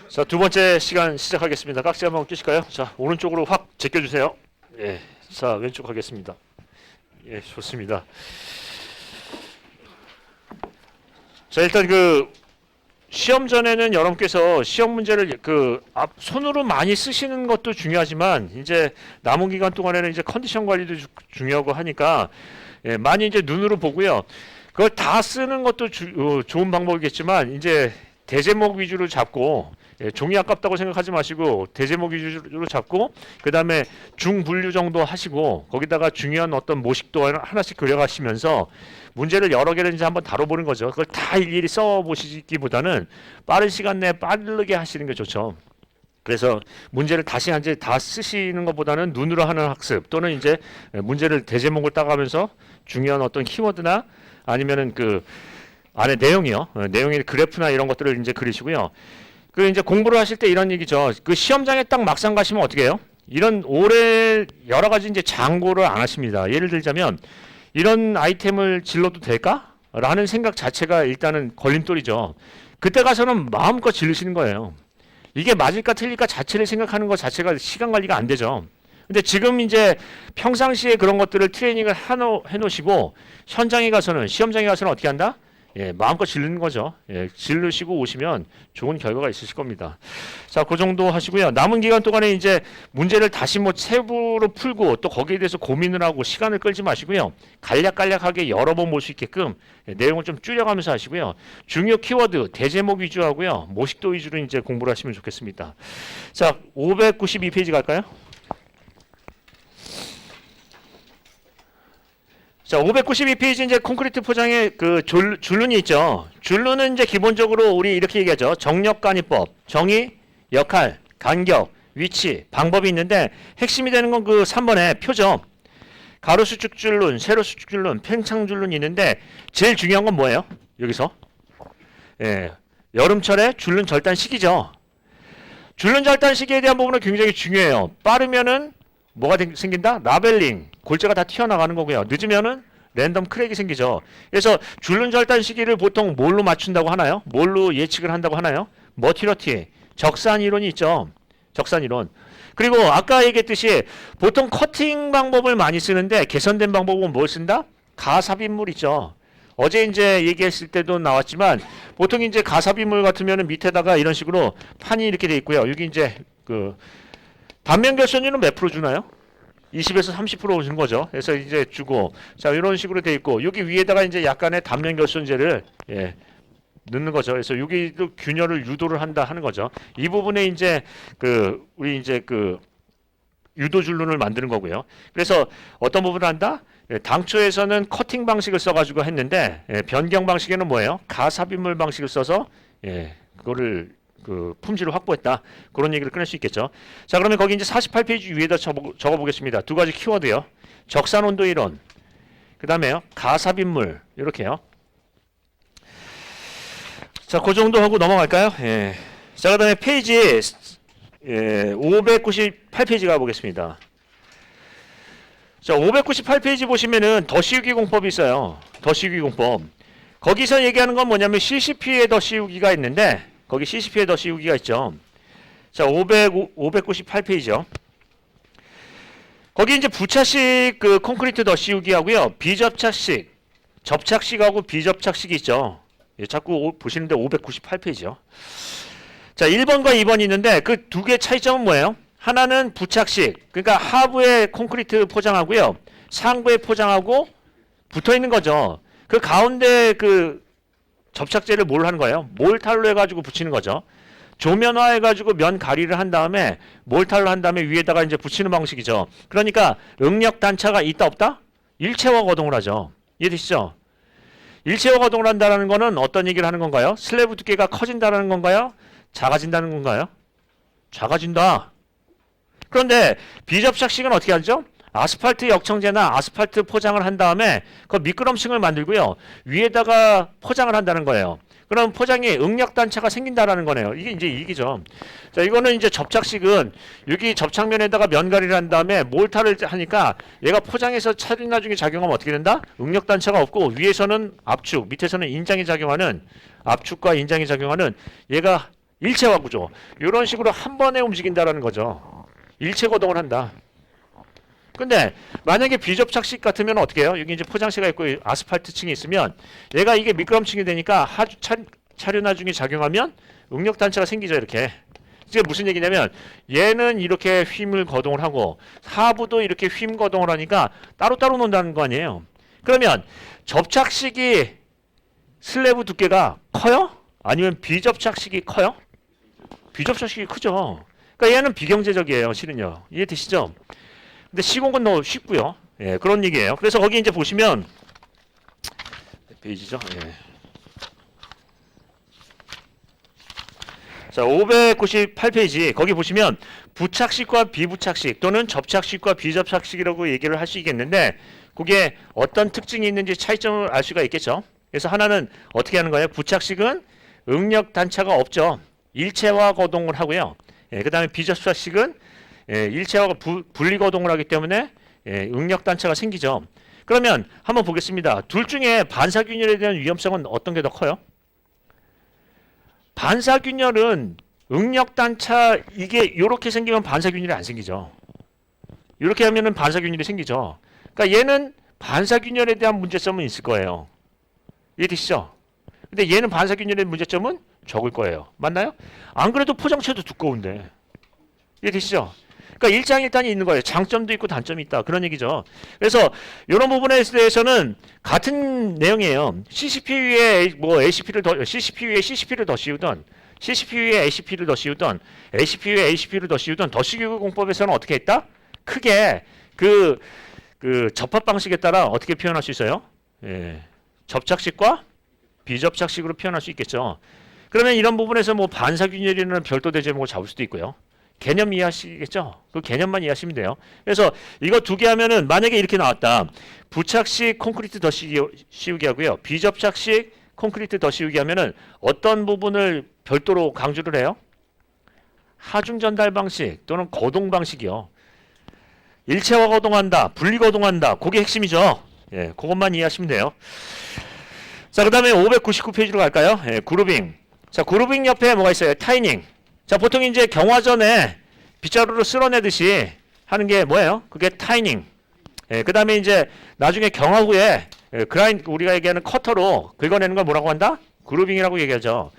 자, 두 번째 시간 시작하겠습니다. 깍지 한번 끼실까요? 자, 오른쪽으로 확 제껴주세요. 예. 자, 왼쪽 하겠습니다. 예, 좋습니다. 자, 일단 시험 전에는 여러분께서 시험 문제를 손으로 많이 쓰시는 것도 중요하지만 이제 남은 기간 동안에는 이제 컨디션 관리도 중요하고 하니까 많이 이제 눈으로 보고요. 그걸 다 쓰는 것도 좋은 방법이겠지만 이제 대제목 위주로 잡고 종이 아깝다고 생각하지 마시고 대제목 위주로 잡고 그 다음에 중분류 정도 하시고 거기다가 중요한 어떤 모식도 하나씩 그려가시면서 문제를 여러 개를 이제 한번 다뤄보는 거죠. 그걸 다 일일이 써보시기보다는 빠른 시간 내에 빠르게 하시는 게 좋죠. 그래서 문제를 다시 이제 다 쓰시는 것보다는 눈으로 하는 학습 또는 이제 문제를 대제목을 따가면서 중요한 어떤 키워드나 아니면은 안에 내용이요. 내용의 그래프나 이런 것들을 이제 그리시고요. 이제 공부를 하실 때 이런 얘기죠. 시험장에 딱 막상 가시면 어떻게 해요? 이런 오래 여러 가지 이제 장고를 안 하십니다. 예를 들자면 이런 아이템을 질러도 될까? 라는 생각 자체가 일단은 걸림돌이죠. 그때 가서는 마음껏 지르시는 거예요. 이게 맞을까 틀릴까 자체를 생각하는 것 자체가 시간 관리가 안 되죠. 근데 지금 이제 평상시에 그런 것들을 트레이닝을 해놓으시고 현장에 가서는 시험장에 가서는 어떻게 한다? 예, 마음껏 지르는 거죠. 예, 지르시고 오시면 좋은 결과가 있으실 겁니다. 자, 그 정도 하시고요. 남은 기간 동안에 이제 문제를 다시 세부로 풀고 또 거기에 대해서 고민을 하고 시간을 끌지 마시고요. 간략간략하게 여러 번 볼 수 있게끔 내용을 좀 줄여가면서 하시고요. 중요 키워드, 대제목 위주 하고요. 모식도 위주로 이제 공부를 하시면 좋겠습니다. 자, 592페이지 갈까요? 자, 592페이지 이제 콘크리트 포장의 줄눈이 있죠. 줄눈은 이제 기본적으로 우리 이렇게 얘기하죠. 정력관이법, 정의, 역할, 간격, 위치, 방법이 있는데 핵심이 되는 건 3번에 표죠. 가로수축 줄눈, 세로수축 줄눈, 팽창 줄눈이 있는데 제일 중요한 건 뭐예요? 여기서 여름철에 줄눈 절단 시기죠. 줄눈 절단 시기에 대한 부분은 굉장히 중요해요. 빠르면은 뭐가 생긴다? 라벨링, 골재가 다 튀어나가는 거고요. 늦으면은 랜덤 크랙이 생기죠. 그래서 줄눈 절단 시기를 보통 뭘로 맞춘다고 하나요? 뭘로 예측을 한다고 하나요? 머티러티, 적산 이론이 있죠. 적산 이론. 그리고 아까 얘기했듯이 보통 커팅 방법을 많이 쓰는데 개선된 방법은 뭘 쓴다? 가삽입물 있죠. 어제 이제 얘기했을 때도 나왔지만 보통 이제 가삽입물 같으면은 밑에다가 이런 식으로 판이 이렇게 돼 있고요. 여기 이제 단면 결손율은 몇 프로 주나요? 20에서 30% 주는 거죠. 그래서 이제 주고 자 이런 식으로 돼 있고 여기 위에다가 이제 약간의 단면 결손제를 넣는 거죠. 그래서 여기도 균열을 유도를 한다 하는 거죠. 이 부분에 이제 우리 이제 유도 줄눈을 만드는 거고요. 그래서 어떤 부분을 한다? 당초에서는 커팅 방식을 써가지고 했는데 변경 방식에는 뭐예요? 가삽입물 방식을 써서 그거를 품질을 확보했다. 그런 얘기를 꺼낼 수 있겠죠. 자, 그러면 거기 이제 48페이지 위에다 적어 보겠습니다. 두 가지 키워드요. 적산 온도 이론. 그다음에요. 가삽입물. 이렇게요. 자, 그 정도 하고 넘어갈까요? 예. 자, 그다음에 페이지 598페이지 가 보겠습니다. 자, 598페이지 보시면은 더 씌우기 공법이 있어요. 더 씌우기 공법. 거기서 얘기하는 건 뭐냐면 CCP의 더 씌우기가 있는데 거기 CCP의 더 씌우기가 있죠. 자, 598페이지요. 거기 이제 부차식 콘크리트 더 씌우기 하고요. 비접착식, 접착식하고 비접착식이 있죠. 자꾸 보시는데 598페이지요. 자, 1번과 2번이 있는데 그 두 개의 차이점은 뭐예요? 하나는 부착식, 그러니까 하부에 콘크리트 포장하고요. 상부에 포장하고 붙어 있는 거죠. 그 가운데 접착제를 뭘 하는 거예요? 몰탈로 해가지고 붙이는 거죠. 조면화 해가지고 면 가리를 한 다음에 몰탈로 한 다음에 위에다가 이제 붙이는 방식이죠. 그러니까 응력 단차가 있다 없다? 일체화 거동을 하죠. 이해되시죠? 일체화 거동을 한다는 거는 어떤 얘기를 하는 건가요? 슬래브 두께가 커진다는 건가요? 작아진다는 건가요? 작아진다. 그런데 비접착식은 어떻게 하죠? 아스팔트 역청제나 아스팔트 포장을 한 다음에 그 미끄럼층을 만들고요. 위에다가 포장을 한다는 거예요. 그럼 포장에 응력 단차가 생긴다라는 거네요. 이게 이제 이기죠. 자, 이거는 이제 접착식은 여기 접착면에다가 면가리를 한 다음에 몰타를 하니까 얘가 포장해서 차린 나중에 작용하면 어떻게 된다? 응력 단차가 없고 위에서는 압축, 밑에서는 인장이 작용하는 압축과 인장이 작용하는 얘가 일체화 구조. 이런 식으로 한 번에 움직인다라는 거죠. 일체 거동을 한다. 근데 만약에 비접착식 같으면 어떻게 해요? 여기 이제 포장재가 있고 아스팔트층이 있으면 얘가 이게 미끄럼층이 되니까 차륜하중이 작용하면 응력 단차가 생기죠. 이렇게. 이게 무슨 얘기냐면 얘는 이렇게 휨을 거동을 하고 하부도 이렇게 휨 거동을 하니까 따로따로 논다는 거 아니에요. 그러면 접착식이 슬래브 두께가 커요? 아니면 비접착식이 커요? 비접착식이 크죠. 그러니까 얘는 비경제적이에요. 실은요. 이해되시죠? 근데 시공은 너무 쉽고요. 예, 그런 얘기예요. 그래서 거기 이제 보시면 페이지죠. 예. 자, 598페이지 거기 보시면 부착식과 비부착식 또는 접착식과 비접착식이라고 얘기를 할 수 있겠는데 그게 어떤 특징이 있는지 차이점을 알 수가 있겠죠. 그래서 하나는 어떻게 하는 거예요? 부착식은 응력 단차가 없죠. 일체화 거동을 하고요. 예, 그 다음에 비접착식은 일체화가 분리 거동을 하기 때문에 응력 단차가 생기죠. 그러면 한번 보겠습니다. 둘 중에 반사균열에 대한 위험성은 어떤 게 더 커요? 반사균열은 응력 단차 이게 이렇게 생기면 반사균열이 안 생기죠. 이렇게 하면은 반사균열이 생기죠. 그러니까 얘는 반사균열에 대한 문제점은 있을 거예요. 이해되시죠? 근데 얘는 반사균열의 문제점은 적을 거예요. 맞나요? 안 그래도 포장체도 두꺼운데. 이해되시죠? 그러니까 일장일단이 있는 거예요. 장점도 있고 단점이 있다. 그런 얘기죠. 그래서 이런 부분에 대해서는 같은 내용이에요. CCP 위에 뭐 ACP를 더 CCP 위에 CCP를 더 씌우던 CCP 위에 ACP를 더 씌우던 ACP 위에 ACP를 더 씌우던 더시교육 공법에서는 어떻게 했다? 크게 그 접합 방식에 따라 어떻게 표현할 수 있어요? 예. 접착식과 비접착식으로 표현할 수 있겠죠. 그러면 이런 부분에서 뭐 반사균열이라는 별도 대제목을 잡을 수도 있고요. 개념 이해하시겠죠? 그 개념만 이해하시면 돼요. 그래서 이거 두 개 하면은 만약에 이렇게 나왔다. 부착식 콘크리트 더 씌우기 하고요. 비접착식 콘크리트 더 씌우기 하면은 어떤 부분을 별도로 강조를 해요? 하중 전달 방식 또는 거동 방식이요. 일체화 거동한다, 분리 거동한다. 그게 핵심이죠. 예, 그것만 이해하시면 돼요. 자, 그다음에 599페이지로 갈까요? 예, 그루빙. 자, 그루빙 옆에 뭐가 있어요? 타이닝. 자, 보통 이제 경화전에 빗자루로 쓸어내듯이 하는 게 뭐예요? 그게 타이닝. 예, 그 다음에 이제 나중에 경화 후에 우리가 얘기하는 커터로 긁어내는 걸 뭐라고 한다? 그루빙이라고 얘기하죠.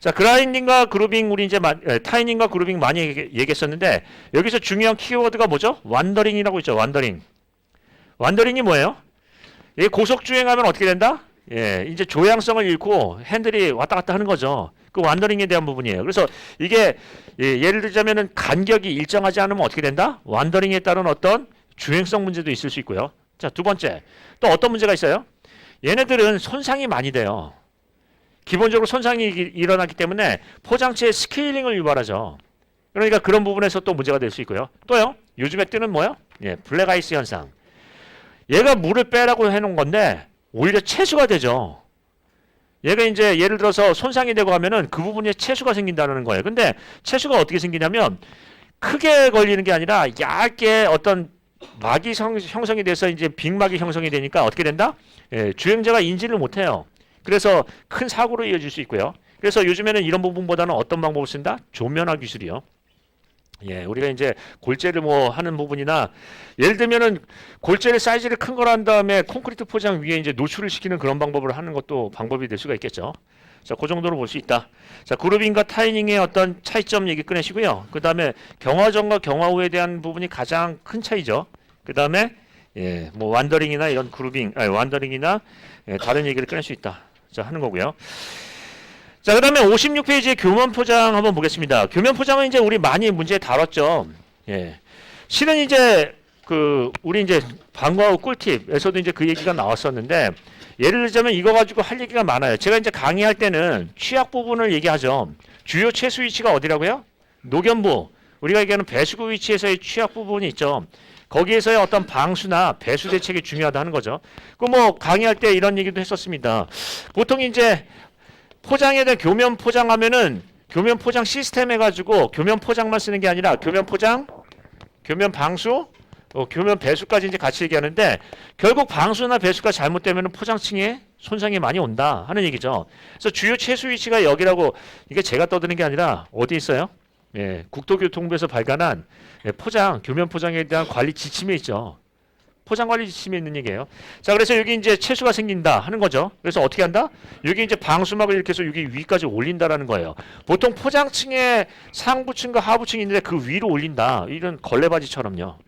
자, 그라인딩과 그루빙 우리 이제 타이닝과 그루빙 많이 얘기했었는데 여기서 중요한 키워드가 뭐죠? 완더링이라고 있죠. 완더링. 완더링이 뭐예요? 이 고속 주행하면 어떻게 된다? 예, 이제 조향성을 잃고 핸들이 왔다 갔다 하는 거죠. 그 완더링에 대한 부분이에요. 그래서 이게 예를 들자면은 간격이 일정하지 않으면 어떻게 된다? 완더링에 따른 어떤 주행성 문제도 있을 수 있고요. 자, 두 번째. 또 어떤 문제가 있어요? 얘네들은 손상이 많이 돼요. 기본적으로 손상이 일어나기 때문에 포장체의 스케일링을 유발하죠. 그러니까 그런 부분에서 또 문제가 될 수 있고요. 또요. 요즘에 뜨는 뭐요? 예, 블랙아이스 현상. 얘가 물을 빼라고 해놓은 건데 오히려 채수가 되죠. 얘가 이제 예를 들어서 손상이 되고 하면은 그 부분에 채수가 생긴다는 거예요. 근데 채수가 어떻게 생기냐면 크게 걸리는 게 아니라 얇게 어떤 막이 형성이 돼서 이제 빅막이 형성이 되니까 어떻게 된다? 예, 주행자가 인지를 못해요. 그래서 큰 사고로 이어질 수 있고요. 그래서 요즘에는 이런 부분보다는 어떤 방법을 쓴다? 조면화 기술이요. 예, 우리가 이제 골재를 뭐 하는 부분이나 예를 들면은 골재를 사이즈를 큰 걸 한 다음에 콘크리트 포장 위에 이제 노출을 시키는 그런 방법을 하는 것도 방법이 될 수가 있겠죠. 자, 그 정도로 볼 수 있다. 자, 그루빙과 타이닝의 어떤 차이점 얘기 꺼내시고요. 그 다음에 경화 전과 경화 후에 대한 부분이 가장 큰 차이죠. 그 다음에 예, 뭐 완더링이나 이런 그루빙, 아니 완더링이나 예, 다른 얘기를 꺼낼 수 있다. 자, 하는 거고요. 자, 그 다음에 56페이지의 교면 포장 한번 보겠습니다. 교면 포장은 이제 우리 많이 문제 다뤘죠. 예. 실은 이제 우리 이제 방과 후 꿀팁에서도 이제 그 얘기가 나왔었는데 예를 들자면 이거 가지고 할 얘기가 많아요. 제가 이제 강의할 때는 취약 부분을 얘기하죠. 주요 채수 위치가 어디라고요? 노견부. 우리가 얘기하는 배수구 위치에서의 취약 부분이 있죠. 거기에서의 어떤 방수나 배수 대책이 중요하다 하는 거죠. 그 뭐 강의할 때 이런 얘기도 했었습니다. 보통 이제 포장에 대한 교면 포장하면은 교면 포장 시스템 해가지고 교면 포장만 쓰는 게 아니라 교면 포장, 교면 방수, 교면 배수까지 이제 같이 얘기하는데 결국 방수나 배수가 잘못되면 포장층에 손상이 많이 온다 하는 얘기죠. 그래서 주요 채수 위치가 여기라고 이게 제가 떠드는 게 아니라 어디 있어요? 예, 국토교통부에서 발간한 교면 포장에 대한 관리 지침에 있죠. 포장 관리 지침에 있는 얘기예요. 자, 그래서 여기 이제 채수가 생긴다 하는 거죠. 그래서 어떻게 한다? 여기 이제 방수막을 이렇게 해서 여기 위까지 올린다라는 거예요. 보통 포장층에 상부층과 하부층이 있는데 그 위로 올린다. 이런 걸레바지처럼요.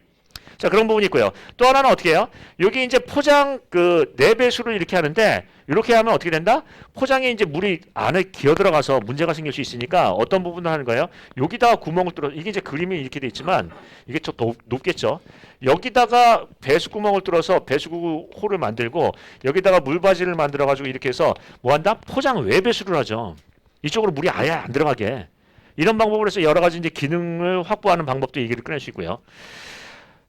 자, 그런 부분이 있고요. 또 하나는 어떻게 해요? 여기 이제 포장 그 내배수를 이렇게 하는데 이렇게 하면 어떻게 된다? 포장에 이제 물이 안에 기어 들어가서 문제가 생길 수 있으니까 어떤 부분을 하는 거예요? 여기다가 구멍을 뚫어 이게 이제 그림이 이렇게 돼 있지만 이게 좀 높겠죠. 여기다가 배수 구멍을 뚫어서 배수 홀을 만들고 여기다가 물바지를 만들어 가지고 이렇게 해서 뭐 한다? 포장 외배수를 하죠. 이쪽으로 물이 아예 안 들어가게. 이런 방법으로 해서 여러 가지 이제 기능을 확보하는 방법도 얘기를 꺼낼 수 있고요.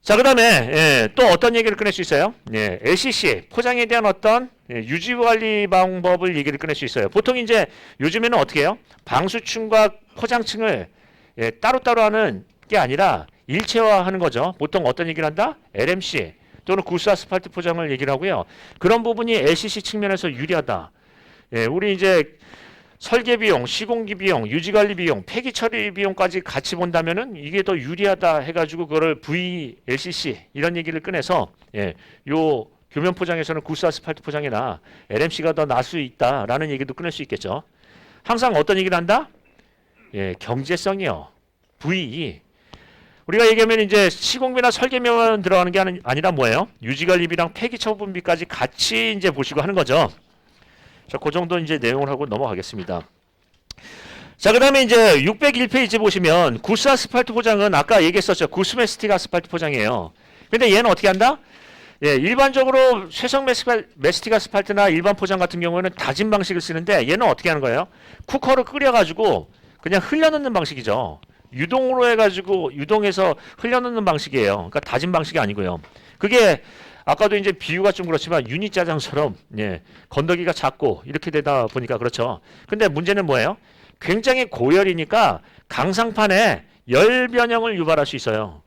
자, 그 다음에 또 어떤 얘기를 꺼낼 수 있어요? LCC 포장에 대한 어떤 유지관리 방법을 얘기를 꺼낼 수 있어요. 보통 이제 요즘에는 어떻게 해요? 방수층과 포장층을 따로따로 하는 게 아니라 일체화하는 거죠. 보통 어떤 얘기를 한다? LMC 또는 구스 아스팔트 포장을 얘기를 하고요. 그런 부분이 LCC 측면에서 유리하다. 우리 이제 설계 비용, 시공기 비용, 유지관리 비용, 폐기 처리 비용까지 같이 본다면은 이게 더 유리하다 해가지고 그거를 VLCC 이런 얘기를 꺼내서 요 교면 포장에서는 구스 아스팔트 포장이나 LMC가 더 나을 수 있다라는 얘기도 꺼낼 수 있겠죠. 항상 어떤 얘기를 한다? 경제성이요. VE. 우리가 얘기하면 이제 시공비나 설계비만 들어가는 게 아니라 뭐예요? 유지관리비랑 폐기 처분비까지 같이 이제 보시고 하는 거죠. 자, 그 정도 이제 내용을 하고 넘어가겠습니다. 자, 그 다음에 이제 601페이지 보시면 구스 아스팔트 포장은 아까 얘기했었죠. 구스메스틱 아스팔트 포장이에요. 근데 얘는 어떻게 한다? 일반적으로 쇠성 메스틱 아스팔트나 일반 포장 같은 경우에는 다진 방식을 쓰는데 얘는 어떻게 하는 거예요? 쿠커로 끓여가지고 그냥 흘려넣는 방식이죠. 유동으로 해가지고 유동해서 흘려넣는 방식이에요. 그러니까 다진 방식이 아니고요. 그게 아까도 이제 비유가 좀 그렇지만 유니 짜장처럼 건더기가 작고 이렇게 되다 보니까 그렇죠. 근데 문제는 뭐예요? 굉장히 고열이니까 강상판에 열 변형을 유발할 수 있어요.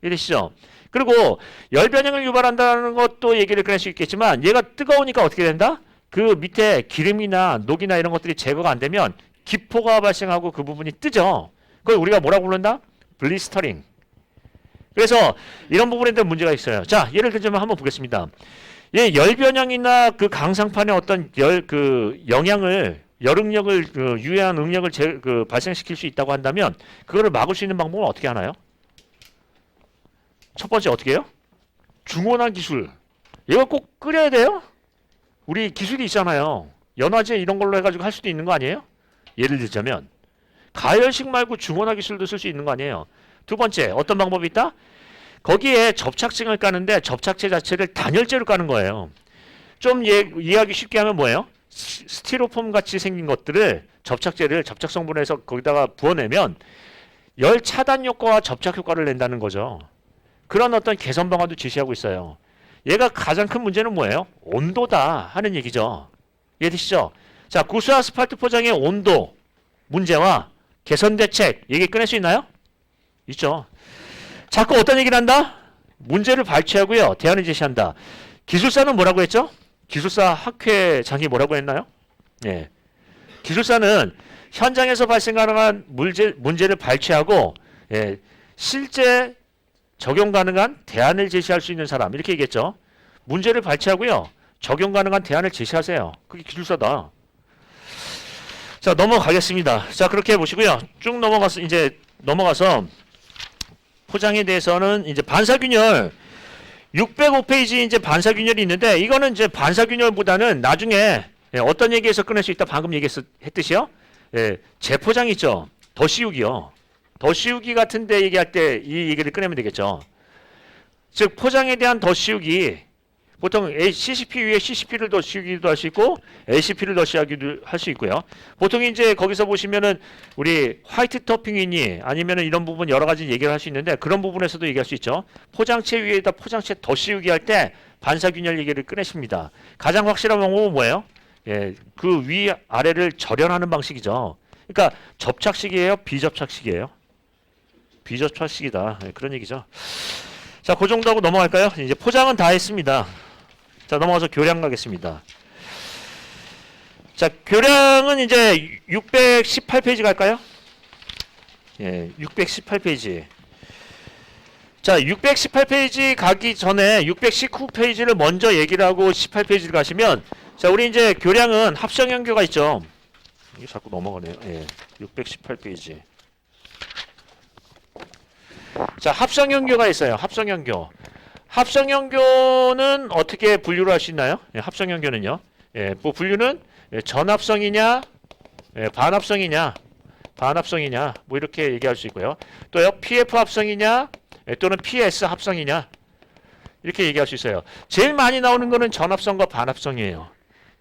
이해되시죠? 그리고 열 변형을 유발한다는 것도 얘기를 꺼낼 수 있겠지만 얘가 뜨거우니까 어떻게 된다? 그 밑에 기름이나 녹이나 이런 것들이 제거가 안 되면 기포가 발생하고 그 부분이 뜨죠. 그걸 우리가 뭐라고 부른다? 블리스터링. 그래서 이런 부분에 대한 문제가 있어요. 자, 예를 들자면 한번 보겠습니다. 열 변형이나 그 강상판의 어떤 영향을 열응력을 유해한 응력을 발생시킬 수 있다고 한다면 그거를 막을 수 있는 방법은 어떻게 하나요? 첫 번째 어떻게 해요? 중온화 기술. 이거 꼭 끓여야 돼요? 우리 기술이 있잖아요. 연화제 이런 걸로 해가지고 할 수도 있는 거 아니에요? 예를 들자면 가열식 말고 중온화 기술도 쓸 수 있는 거 아니에요? 두 번째 어떤 방법이 있다? 거기에 접착층을 까는데 접착제 자체를 단열재로 까는 거예요. 좀 이해하기 쉽게 하면 뭐예요? 스티로폼 같이 생긴 것들을 접착제를 접착 성분에서 거기다가 부어내면 열 차단 효과와 접착 효과를 낸다는 거죠. 그런 어떤 개선 방안도 제시하고 있어요. 얘가 가장 큰 문제는 뭐예요? 온도다 하는 얘기죠. 이해되시죠? 자, 구스 아스팔트 포장의 온도 문제와 개선 대책 얘기 꺼낼 수 있나요? 있죠. 자꾸 어떤 얘기를 한다? 문제를 발췌하고요. 대안을 제시한다. 기술사는 뭐라고 했죠? 기술사 학회장이 뭐라고 했나요? 기술사는 현장에서 발생 가능한 문제를 발췌하고 실제 적용 가능한 대안을 제시할 수 있는 사람 이렇게 얘기했죠. 문제를 발췌하고요. 적용 가능한 대안을 제시하세요. 그게 기술사다. 자, 넘어가겠습니다. 자, 그렇게 보시고요. 쭉 넘어가서 포장에 대해서는 이제 반사균열 605페이지 이제 반사균열이 있는데 이거는 이제 반사균열보다는 나중에 어떤 얘기에서 꺼낼 수 있다 방금 얘기했듯이요. 재포장 있죠. 더 씌우기요. 더 씌우기 같은데 얘기할 때 이 얘기를 꺼내면 되겠죠. 즉 포장에 대한 더 씌우기 보통 CCP 위에 CCP를 더 씌우기도 할 수 있고 LCP를 더 씌우기도 할 수 있고요. 보통 이제 거기서 보시면은 우리 화이트 토핑이니 아니면은 이런 부분 여러 가지 얘기를 할 수 있는데 그런 부분에서도 얘기할 수 있죠. 포장체 위에다 포장체 더 씌우기 할 때 반사균열 얘기를 꺼내십니다. 가장 확실한 방법은 뭐예요? 그 위 아래를 절연하는 방식이죠. 그러니까 접착식이에요, 비접착식이에요? 비접착식이다. 그런 얘기죠. 자, 그 정도 하고 넘어갈까요? 이제 포장은 다 했습니다. 자, 넘어가서 교량 가겠습니다. 자, 교량은 이제 618페이지 갈까요? 예, 618페이지. 자, 618페이지 가기 전에 619페이지를 먼저 얘기를 하고 18페이지를 가시면, 자, 우리 이제 교량은 합성연교가 있죠. 이게 자꾸 넘어가네요. 예, 618페이지. 자, 합성연교가 있어요. 합성연교. 합성연교는 어떻게 분류를 할 수 있나요? 예, 합성연교는요. 예, 뭐 분류는 전합성이냐, 예, 반합성이냐, 반합성이냐, 뭐 이렇게 얘기할 수 있고요. 또요, PF 합성이냐, 예, 또는 PS 합성이냐, 이렇게 얘기할 수 있어요. 제일 많이 나오는 거는 전합성과 반합성이에요.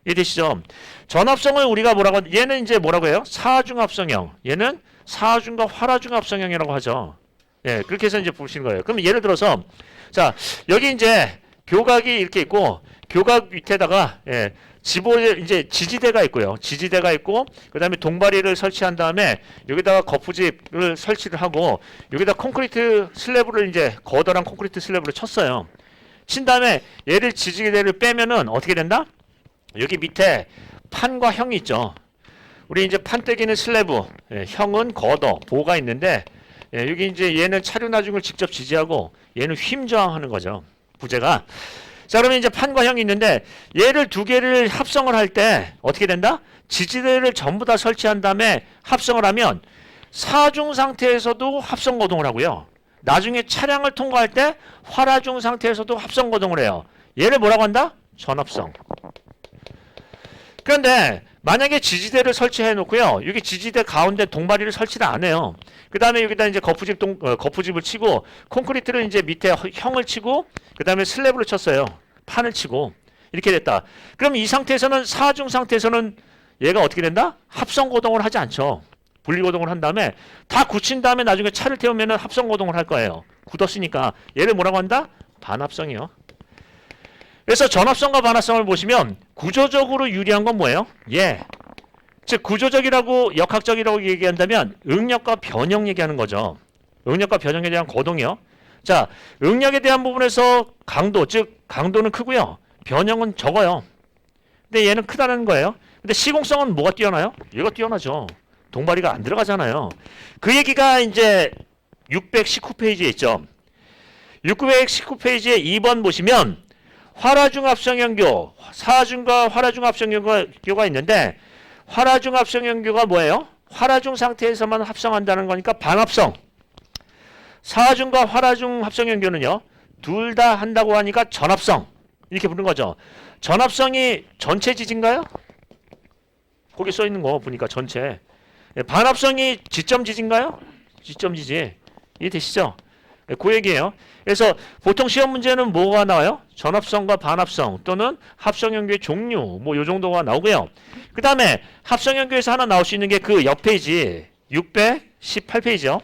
이해되시죠? 전합성을 우리가 뭐라고, 얘는 이제 뭐라고 해요? 사중합성형. 얘는 사중과 활화중합성형이라고 하죠. 예, 그렇게 해서 이제 보시는 거예요. 그럼 예를 들어서, 자, 여기 이제 교각이 이렇게 있고, 교각 밑에다가, 예, 이제 지지대가 있고요. 지지대가 있고, 그 다음에 동바리를 설치한 다음에, 여기다가 거푸집을 설치를 하고, 여기다 콘크리트 슬래브를 이제, 거대한 콘크리트 슬래브를 쳤어요. 친 다음에, 얘를 지지대를 빼면은 어떻게 된다? 여기 밑에 판과 형이 있죠. 우리 이제 판때기는 슬래브, 예, 형은 거더, 보가 있는데, 예, 여기 이제 얘는 차륜하중을 직접 지지하고 얘는 휨 저항하는 거죠. 부재가. 자, 그러면 이제 판과 형이 있는데 얘를 두 개를 합성을 할 때 어떻게 된다? 지지대를 전부 다 설치한 다음에 합성을 하면 사중 상태에서도 합성 거동을 하고요. 나중에 차량을 통과할 때 활화중 상태에서도 합성 거동을 해요. 얘를 뭐라고 한다? 전합성. 그런데 만약에 지지대를 설치해 놓고요. 여기 지지대 가운데 동바리를 설치를 안 해요. 그 다음에 여기다 이제 거푸집을 치고 콘크리트를 이제 밑에 형을 치고 그 다음에 슬래브를 쳤어요. 판을 치고 이렇게 됐다. 그럼 이 상태에서는 사중 상태에서는 얘가 어떻게 된다? 합성 고동을 하지 않죠. 분리 고동을 한 다음에 다 굳힌 다음에 나중에 차를 태우면은 합성 고동을 할 거예요. 굳었으니까 얘를 뭐라고 한다? 반합성이요. 그래서 전합성과 반합성을 보시면 구조적으로 유리한 건 뭐예요? 예. 즉 구조적이라고 역학적이라고 얘기한다면 응력과 변형 얘기하는 거죠. 응력과 변형에 대한 거동이요. 자, 응력에 대한 부분에서 강도, 즉 강도는 크고요. 변형은 적어요. 근데 얘는 크다는 거예요. 근데 시공성은 뭐가 뛰어나요? 얘가 뛰어나죠. 동바리가 안 들어가잖아요. 그 얘기가 이제 619페이지에 있죠. 619페이지에 2번 보시면 활화중합성연교, 사중과 활화중합성연교가 있는데 활화중합성연교가 뭐예요? 활화중 상태에서만 합성한다는 거니까 반합성. 사중과 활화중합성연교는요. 둘 다 한다고 하니까 전합성. 이렇게 부르는 거죠. 전합성이 전체 지진가요? 거기 써 있는 거 보니까 전체. 반합성이 지점 지진가요? 지점 지지. 이해되시죠? 그 얘기예요. 그래서 보통 시험 문제는 뭐가 나와요? 전합성과 반합성 또는 합성연교의 종류 뭐 요 정도가 나오고요. 그 다음에 합성연교에서 하나 나올 수 있는 게 그 옆 페이지 618페이지요.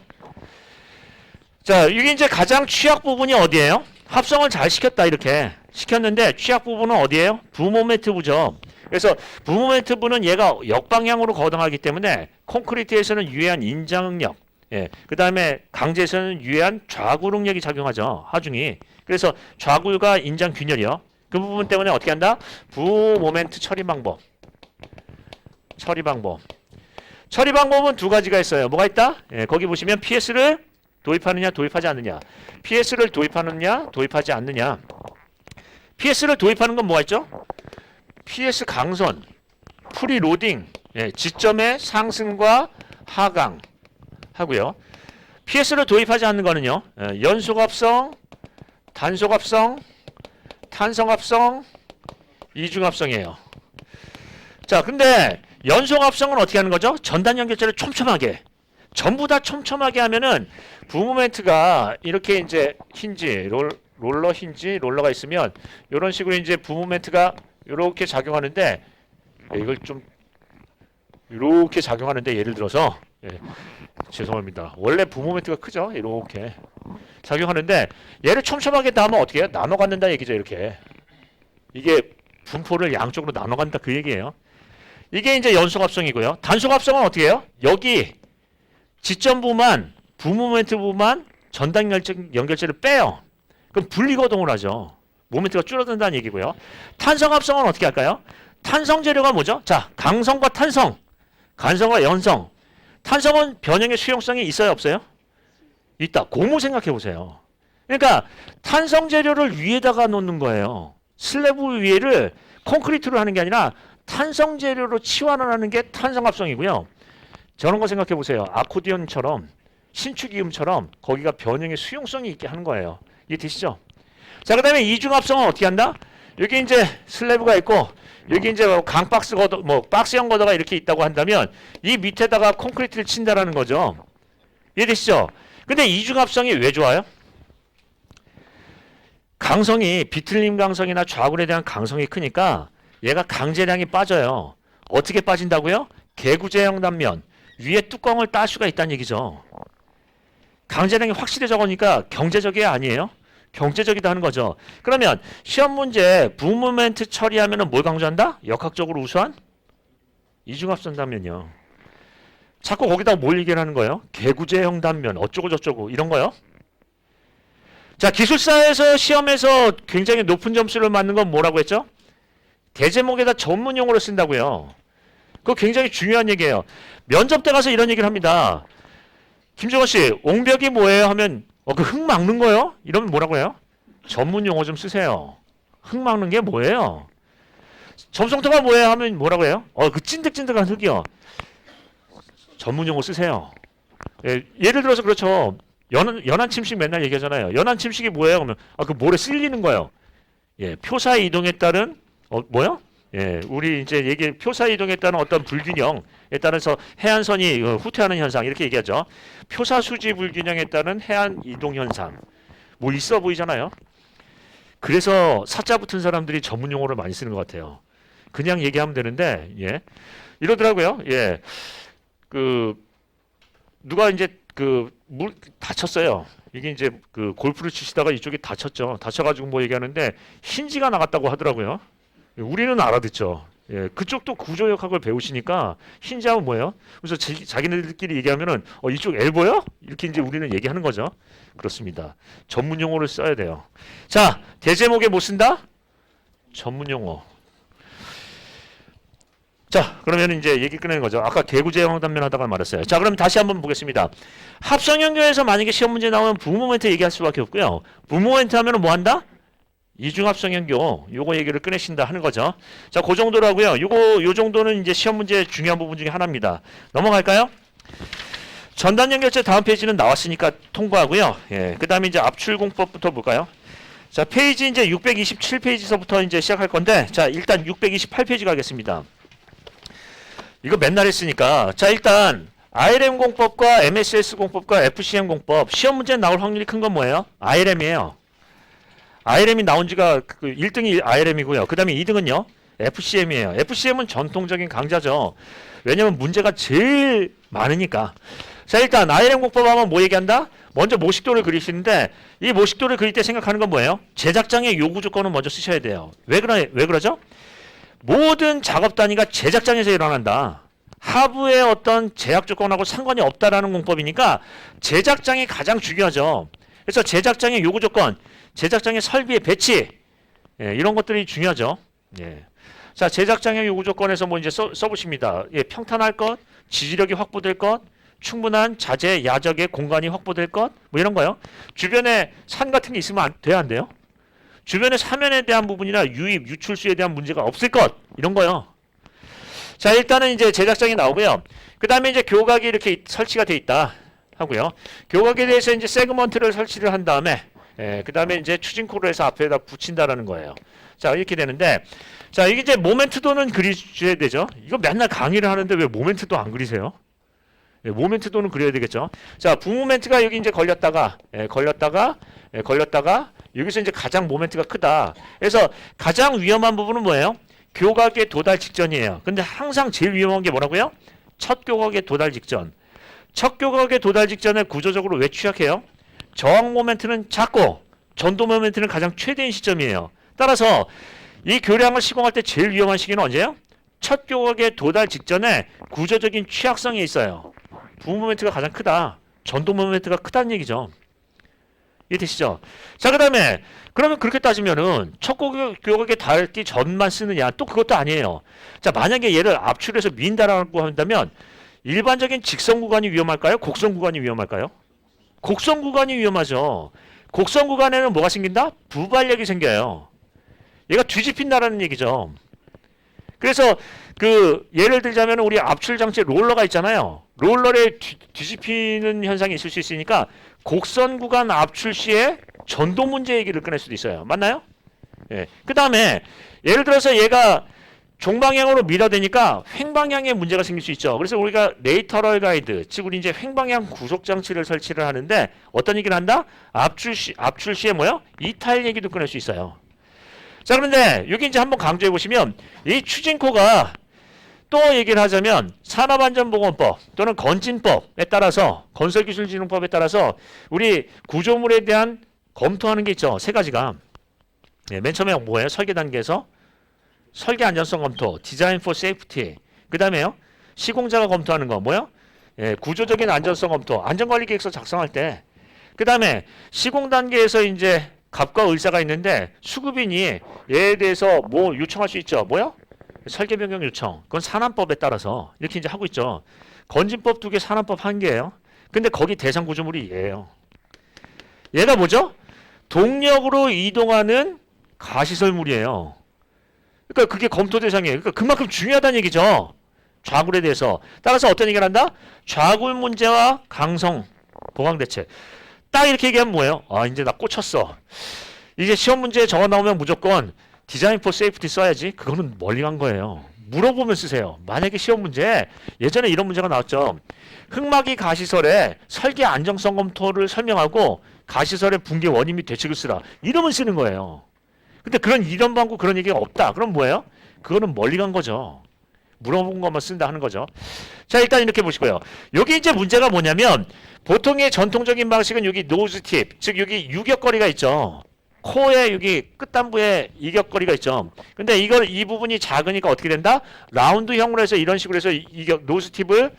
자, 이게 이제 가장 취약 부분이 어디예요? 합성을 잘 시켰다 이렇게 시켰는데 취약 부분은 어디예요? 부모멘트부죠. 그래서 부모멘트부는 얘가 역방향으로 거동하기 때문에 콘크리트에서는 유해한 인장응력, 예, 그 다음에 강제에서는 유해한 좌구력력이 작용하죠. 하중이. 그래서 좌굴과 인장 균열이요. 그 부분 때문에 어떻게 한다? 부모멘트 처리 방법. 처리 방법은 두 가지가 있어요. 뭐가 있다? 예, 거기 보시면 PS를 도입하느냐, 도입하지 않느냐. PS를 도입하느냐, 도입하지 않느냐. PS를 도입하는 건 뭐가 있죠? PS 강선, 프리로딩, 예, 지점의 상승과 하강 하고요. PS를 도입하지 않는 거는요. 예, 연속합성, 단속합성, 탄성합성, 이중합성이에요. 자, 근데 연속합성은 어떻게 하는 거죠? 전단 연결체를 촘촘하게. 전부 다 촘촘하게 하면은 부모멘트가 이렇게 이제 힌지, 롤러 힌지, 롤러가 있으면 이런 식으로 이제 부모멘트가 이렇게 작용하는데 이걸 좀 이렇게 작용하는데 예를 들어서 예, 죄송합니다. 원래 부모멘트가 크죠? 이렇게 작용하는데 얘를 촘촘하게 나면 어떻게 해요? 나눠 갖는다 얘기죠. 이렇게 이게 분포를 양쪽으로 나눠 간다 그 얘기예요. 이게 이제 연속합성이고요. 단속합성은 어떻게 해요? 여기 지점 부만 부모멘트 부만 전단 연결체를 빼요. 그럼 분리거동을 하죠. 모멘트가 줄어든다는 얘기고요. 탄성합성은 어떻게 할까요? 탄성 재료가 뭐죠? 자, 강성과 탄성, 간성과 연성. 탄성은 변형의 수용성이 있어요, 없어요? 있다. 고무 생각해 보세요. 그러니까 탄성 재료를 위에다가 놓는 거예요. 슬래브 위에를 콘크리트로 하는 게 아니라 탄성 재료로 치환을 하는 게 탄성합성이고요. 저런 거 생각해 보세요. 아코디언처럼 신축이음처럼 거기가 변형의 수용성이 있게 하는 거예요. 이해되시죠? 자, 그다음에 이중합성은 어떻게 한다? 여기 이제 슬래브가 있고 여기 이제 강박스 걷어 뭐 박스형 걷어가 이렇게 있다고 한다면 이 밑에다가 콘크리트를 친다라는 거죠. 이해되시죠? 근데 이중합성이 왜 좋아요? 강성이 비틀림 강성이나 좌굴에 대한 강성이 크니까 얘가 강제량이 빠져요. 어떻게 빠진다고요? 개구제형 단면 위에 뚜껑을 딸 수가 있다는 얘기죠. 강제량이 확실히 적으니까 경제적이 아니에요? 경제적이다 하는 거죠. 그러면 시험 문제 부모멘트 처리하면 뭘 강조한다? 역학적으로 우수한 이중합성 단면이요. 자꾸 거기다 뭘 얘기를 하는 거예요? 개구제형 단면 어쩌고 저쩌고 이런 거요. 자, 기술사에서 시험에서 굉장히 높은 점수를 맞는 건 뭐라고 했죠? 대제목에다 전문 용어를 쓴다고요. 그거 굉장히 중요한 얘기예요. 면접 때 가서 이런 얘기를 합니다. 김정원 씨, 옹벽이 뭐예요? 하면 그 흙 막는 거요? 이러면 뭐라고 해요? 전문 용어 좀 쓰세요. 흙 막는 게 뭐예요? 점성터가 뭐예요? 하면 뭐라고 해요? 그 찐득찐득한 흙이요. 전문 용어 쓰세요. 예를 들어서 그렇죠. 연한 침식 맨날 얘기하잖아요. 연한 침식이 뭐예요? 그러면 그 모래 쓸리는 거예요. 예, 표사 이동에 따른 뭐요? 예, 우리 이제 얘기 표사 이동에 따른 어떤 불균형에 따라서 해안선이 후퇴하는 현상 이렇게 얘기하죠. 표사 수지 불균형에 따른 해안 이동 현상. 뭐 있어 보이잖아요. 그래서 사자 붙은 사람들이 전문 용어를 많이 쓰는 것 같아요. 그냥 얘기하면 되는데 예. 이러더라고요. 예. 누가 이제 물 다쳤어요. 이게 이제 골프를 치시다가 이쪽이 다쳤죠. 다쳐가지고 뭐 얘기하는데 힌지가 나갔다고 하더라고요. 우리는 알아듣죠. 예, 그쪽도 구조역학을 배우시니까 힌지하면 뭐예요? 그래서 자기네들끼리 얘기하면은 이쪽 엘보요? 이렇게 이제 우리는 얘기하는 거죠. 그렇습니다. 전문 용어를 써야 돼요. 자, 대제목에 뭐 쓴다? 전문 용어. 자, 그러면 이제 얘기 끝내는 거죠. 아까 개구제형 단면 하다가 말했어요. 자, 그럼 다시 한번 보겠습니다. 합성연교에서 만약에 시험 문제 나오면 부모멘트 얘기할 수밖에 없고요. 부모멘트 하면은 뭐 한다? 이중합성연교 요거 얘기를 꺼내신다 하는 거죠. 자, 그 정도로 하고요. 요 정도는 이제 시험 문제 중요한 부분 중에 하나입니다. 넘어갈까요? 전단 연결체 다음 페이지는 나왔으니까 통과하고요. 예, 그다음에 이제 압출공법부터 볼까요? 자, 페이지 이제 627페이지서부터 이제 시작할 건데, 자, 일단 628페이지 가겠습니다. 이거 맨날 했으니까. 자, 일단 IRM 공법과 MSS 공법과 FCM 공법 시험 문제 나올 확률이 큰 건 뭐예요? IRM이에요. IRM이 나온 지가 1등이 IRM이고요. 그 다음에 2등은요? FCM이에요. FCM은 전통적인 강자죠. 왜냐면 문제가 제일 많으니까. 자, 일단 IRM 공법 하면 뭐 얘기한다? 먼저 모식도를 그리시는데 이 모식도를 그릴 때 생각하는 건 뭐예요? 제작장의 요구 조건을 먼저 쓰셔야 돼요. 왜 그러죠? 모든 작업 단위가 제작장에서 일어난다. 하부의 어떤 제약 조건하고 상관이 없다라는 공법이니까 제작장이 가장 중요하죠. 그래서 제작장의 요구 조건, 제작장의 설비의 배치, 예, 이런 것들이 중요하죠. 예. 자, 제작장의 요구 조건에서 뭐 이제 써보십니다. 예, 평탄할 것, 지지력이 확보될 것, 충분한 자재, 야적의 공간이 확보될 것, 뭐 이런 거요. 주변에 산 같은 게 있으면 돼야 안 돼요? 주변의 사면에 대한 부분이나 유입, 유출수에 대한 문제가 없을 것, 이런 거요. 자, 일단은 이제 제작장이 나오고요. 그 다음에 이제 교각이 이렇게 설치가 돼 있다 하고요. 교각에 대해서 이제 세그먼트를 설치를 한 다음에, 그 다음에 이제 추진코를 해서 앞에다 붙인다라는 거예요. 자, 이렇게 되는데, 자, 이게 이제 모멘트도는 그리셔야 되죠. 이거 맨날 강의를 하는데 왜 모멘트도 안 그리세요? 예, 모멘트도는 그려야 되겠죠. 자, 부모멘트가 여기 이제 걸렸다가 여기서 이제 가장 모멘트가 크다. 그래서 가장 위험한 부분은 뭐예요? 교각에 도달 직전이에요. 근데 항상 제일 위험한 게 뭐라고요? 첫 교각에 도달 직전. 첫 교각에 도달 직전에 구조적으로 왜 취약해요? 저항 모멘트는 작고 전도 모멘트는 가장 최대인 시점이에요. 따라서 이 교량을 시공할 때 제일 위험한 시기는 언제예요? 첫 교각에 도달 직전에 구조적인 취약성이 있어요. 부모 모멘트가 가장 크다. 전도 모멘트가 크다는 얘기죠. 이해되시죠? 자, 그다음에 그러면 그렇게 따지면은 첫 교각에 닿기 전만 쓰느냐? 또 그것도 아니에요. 자, 만약에 얘를 압출해서 민다라고 한다면 일반적인 직선 구간이 위험할까요? 곡선 구간이 위험할까요? 곡선 구간이 위험하죠. 곡선 구간에는 뭐가 생긴다? 부발력이 생겨요. 얘가 뒤집힌다라는 얘기죠. 그래서 그 예를 들자면 우리 압출 장치 롤러가 있잖아요. 롤러에 뒤집히는 현상이 있을 수 있으니까 곡선 구간 압출 시에 전도 문제 얘기를 꺼낼 수도 있어요. 맞나요? 예. 그 다음에 예를 들어서 얘가 종방향으로 밀어대니까 횡방향에 문제가 생길 수 있죠. 그래서 우리가 레이터럴 가이드, 즉 우리 이제 횡방향 구속 장치를 설치를 하는데 어떤 얘기를 한다? 압출 시에 뭐요? 이탈 얘기도 꺼낼 수 있어요. 자, 그런데 여기 이제 한번 강조해 보시면 이 추진코가 또 얘기를 하자면 산업안전보건법 또는 건진법에 따라서 건설기술진흥법에 따라서 우리 구조물에 대한 검토하는 게 있죠. 세 가지가. 네, 맨 처음에 뭐예요? 설계 단계에서 설계 안전성 검토, 디자인 포 세이프티. 그 다음에요. 시공자가 검토하는 거 뭐요? 예, 구조적인 안전성 검토, 안전관리 계획서 작성할 때. 그 다음에 시공 단계에서 이제 갑과 의사가 있는데 수급인이 얘에 대해서 뭐 요청할 수 있죠. 뭐요? 설계 변경 요청. 그건 산안법에 따라서 이렇게 이제 하고 있죠. 건진법 2개, 산안법 1개예요. 근데 거기 대상 구조물이 얘예요. 얘가 뭐죠? 동력으로 이동하는 가시설물이에요. 그러니까 그게 검토 대상이에요. 그러니까 그만큼 중요하다는 얘기죠. 좌굴에 대해서. 따라서 어떤 얘기를 한다? 좌굴 문제와 강성 보강 대책. 딱 이렇게 얘기하면 뭐예요? 아, 이제 나 꽂혔어. 이제 시험 문제에 적어 나오면 무조건 디자인 포 세이프티 써야지. 그거는 멀리 간 거예요. 물어보면 쓰세요. 만약에 시험 문제 예전에 이런 문제가 나왔죠. 흙막이 가시설의 설계 안정성 검토를 설명하고 가시설의 붕괴 원인 및 대책을 쓰라. 이러면 쓰는 거예요. 근데 그런 이런 방구 그런 얘기가 없다. 그럼 뭐예요? 그거는 멀리 간 거죠. 물어본 것만 쓴다 하는 거죠. 자, 일단 이렇게 보시고요. 여기 이제 문제가 뭐냐면 보통의 전통적인 방식은 여기 노즈 팁, 즉 여기 유격거리가 있죠. 코에 여기 끝단부에 이격거리가 있죠. 근데 이 부분이 작으니까 어떻게 된다? 라운드형으로 해서 이런 식으로 해서 노즈 팁을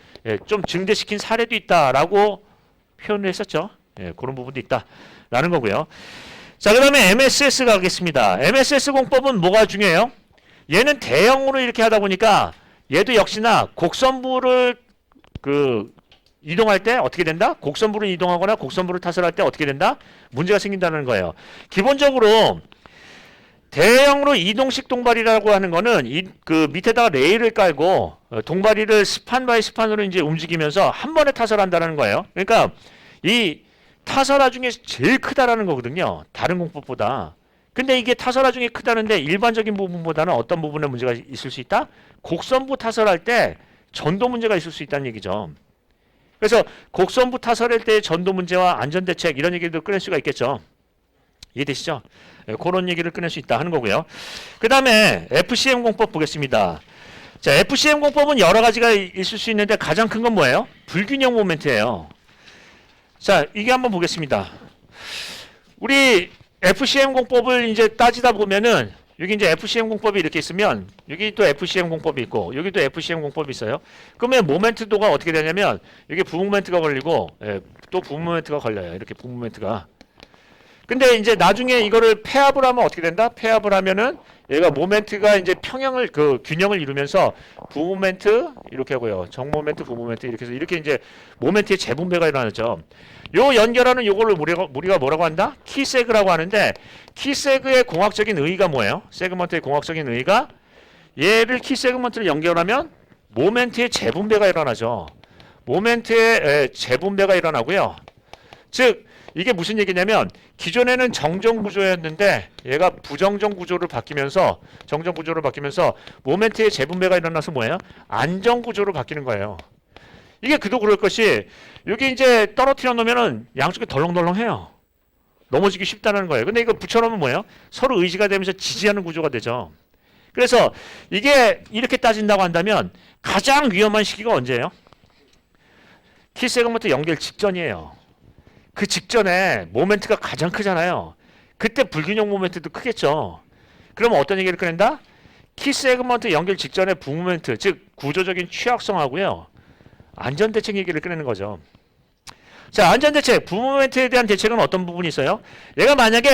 좀 증대시킨 사례도 있다라고 표현을 했었죠. 예, 그런 부분도 있다라는 거고요. 자, 그 다음에 MSS 가겠습니다. MSS 공법은 뭐가 중요해요? 얘는 대형으로 이렇게 하다 보니까 얘도 역시나 곡선부를 이동할 때 어떻게 된다? 곡선부를 이동하거나 곡선부를 타설할 때 어떻게 된다? 문제가 생긴다는 거예요. 기본적으로 대형으로 이동식 동발이라고 하는 거는 그 밑에다가 레일을 깔고 동발이를 스판 바이 스판으로 이제 움직이면서 한 번에 타설한다는 거예요. 그러니까 이 타설화 중에 제일 크다라는 거거든요. 다른 공법보다. 근데 이게 타설화 중에 크다는데 일반적인 부분보다는 어떤 부분에 문제가 있을 수 있다? 곡선부 타설할 때 전도 문제가 있을 수 있다는 얘기죠. 그래서 곡선부 타설할 때 전도 문제와 안전대책 이런 얘기도 꺼낼 수가 있겠죠. 이해되시죠? 그런 얘기를 꺼낼 수 있다 하는 거고요. 그 다음에 FCM 공법 보겠습니다. 자, FCM 공법은 여러 가지가 있을 수 있는데 가장 큰 건 뭐예요? 불균형 모멘트예요. 자, 이게 한번 보겠습니다. 우리 FCM 공법을 이제 따지다 보면은 여기 이제 FCM 공법이 이렇게 있으면 여기 또 FCM 공법이 있고 여기 또 FCM 공법이 있어요. 그러면 모멘트도가 어떻게 되냐면 여기 부모멘트가 걸리고 또 부모멘트가 걸려요. 이렇게 부모멘트가. 근데 이제 나중에 이거를 폐합을 하면 어떻게 된다? 폐합을 하면은 얘가 모멘트가 이제 평형을 균형을 이루면서 부모멘트 이렇게 하고요. 정모멘트, 부모멘트 이렇게 해서 이렇게 이제 모멘트의 재분배가 일어나죠. 요 연결하는 요거를 우리가 뭐라고 한다? 키세그라고 하는데 키세그의 공학적인 의의가 뭐예요? 세그먼트의 공학적인 의의가 얘를 키세그먼트를 연결하면 모멘트의 재분배가 일어나죠. 모멘트의 재분배가 일어나고요. 즉 이게 무슨 얘기냐면 기존에는 정정 구조였는데 얘가 부정정 구조를 바뀌면서 정정 구조로 바뀌면서 모멘트의 재분배가 일어나서 뭐예요? 안정 구조로 바뀌는 거예요. 이게 그도 그럴 것이 여기 이제 떨어뜨려 놓으면은 양쪽이 덜렁덜렁해요. 넘어지기 쉽다는 거예요. 근데 이거 붙여놓으면 뭐예요? 서로 의지가 되면서 지지하는 구조가 되죠. 그래서 이게 이렇게 따진다고 한다면 가장 위험한 시기가 언제예요? 키세그먼트 연결 직전이에요. 그 직전에 모멘트가 가장 크잖아요. 그때 불균형 모멘트도 크겠죠. 그러면 어떤 얘기를 꺼낸다? 키 세그먼트 연결 직전에 부모멘트, 즉 구조적인 취약성하고요. 안전대책 얘기를 꺼내는 거죠. 자, 안전대책, 부모멘트에 대한 대책은 어떤 부분이 있어요? 얘가 만약에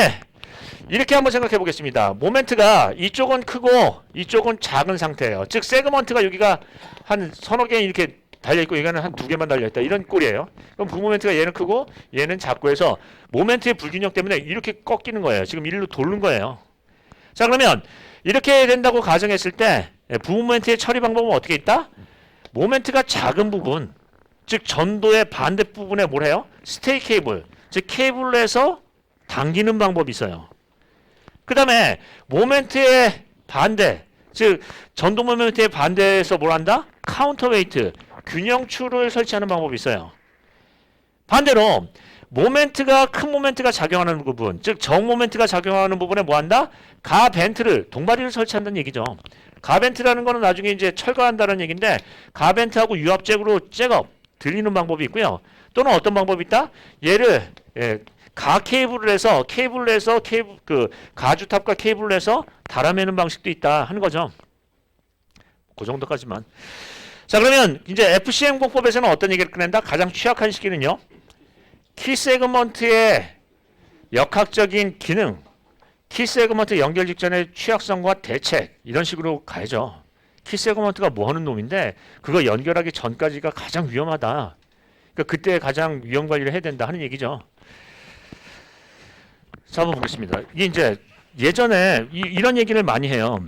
이렇게 한번 생각해 보겠습니다. 모멘트가 이쪽은 크고 이쪽은 작은 상태예요. 즉 세그먼트가 여기가 한 서너 개 이렇게 달려있고 여기는 한 두 개만 달려있다. 이런 꼴이에요. 그럼 부모멘트가 얘는 크고 얘는 작고 해서 모멘트의 불균형 때문에 이렇게 꺾이는 거예요. 지금 일로 도는 거예요. 자, 그러면 이렇게 된다고 가정했을 때 부모멘트의 처리 방법은 어떻게 있다? 모멘트가 작은 부분, 즉 전도의 반대 부분에 뭘 해요? 스테이 케이블, 즉 케이블로 해서 당기는 방법이 있어요. 그 다음에 모멘트의 반대, 즉 전도 모멘트의 반대에서 뭘 한다? 카운터웨이트, 균형추를 설치하는 방법이 있어요. 반대로 모멘트가 큰 모멘트가 작용하는 부분, 즉 정모멘트가 작용하는 부분에 뭐 한다? 가벤트를, 동바리를 설치한다는 얘기죠. 가벤트라는 거는 나중에 이제 철거한다는 얘기인데 가벤트하고 유압잭으로 잭업 들리는 방법이 있고요. 또는 어떤 방법이 있다? 얘를 가 케이블을 해서 케이블 그 가주탑과 케이블을 해서 달아매는 방식도 있다 하는 거죠. 그 정도까지만. 자, 그러면 이제 FCM 공법에서는 어떤 얘기를 꺼낸다? 가장 취약한 시기는요. 키 세그먼트의 역학적인 기능, 키 세그먼트 연결 직전의 취약성과 대책 이런 식으로 가야죠. 키 세그먼트가 뭐 하는 놈인데 그거 연결하기 전까지가 가장 위험하다. 그러니까 그때 가장 위험 관리를 해야 된다 하는 얘기죠. 자, 한번 보겠습니다. 이게 이제 예전에 이런 얘기를 많이 해요.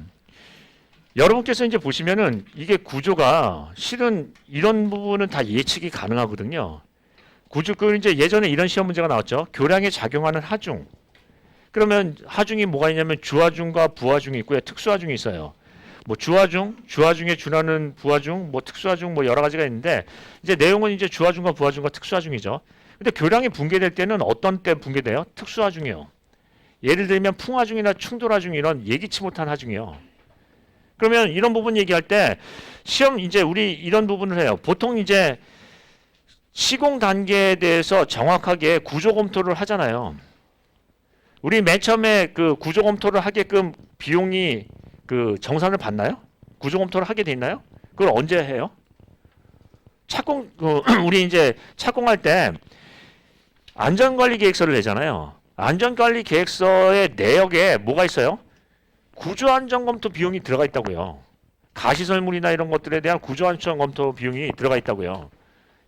여러분께서 이제 보시면은 이게 구조가 실은 이런 부분은 다 예측이 가능하거든요. 그 이제 예전에 이런 시험 문제가 나왔죠. 교량에 작용하는 하중. 그러면 하중이 뭐가 있냐면 주하중과 부하중이 있고요. 특수하중이 있어요. 뭐 주하중에 준하는 부하중, 뭐 특수하중 뭐 여러 가지가 있는데 이제 내용은 이제 주하중과 부하중과 특수하중이죠. 근데 교량이 붕괴될 때는 어떤 때 붕괴돼요? 특수하중이요. 예를 들면 풍하중이나 충돌하중 이런 예기치 못한 하중이요. 그러면 이런 부분 얘기할 때 시험 이제 우리 이런 부분을 해요. 보통 이제 시공 단계에 대해서 정확하게 구조 검토를 하잖아요. 우리 맨 처음에 그 구조 검토를 하게끔 비용이 그 정산을 받나요? 구조 검토를 하게 돼 있나요? 그걸 언제 해요? 착공 우리 이제 착공할 때 안전관리 계획서를 내잖아요. 안전관리 계획서의 내역에 뭐가 있어요? 구조안전검토 비용이 들어가 있다고요. 가시설물이나 이런 것들에 대한 구조안전검토 비용이 들어가 있다고요.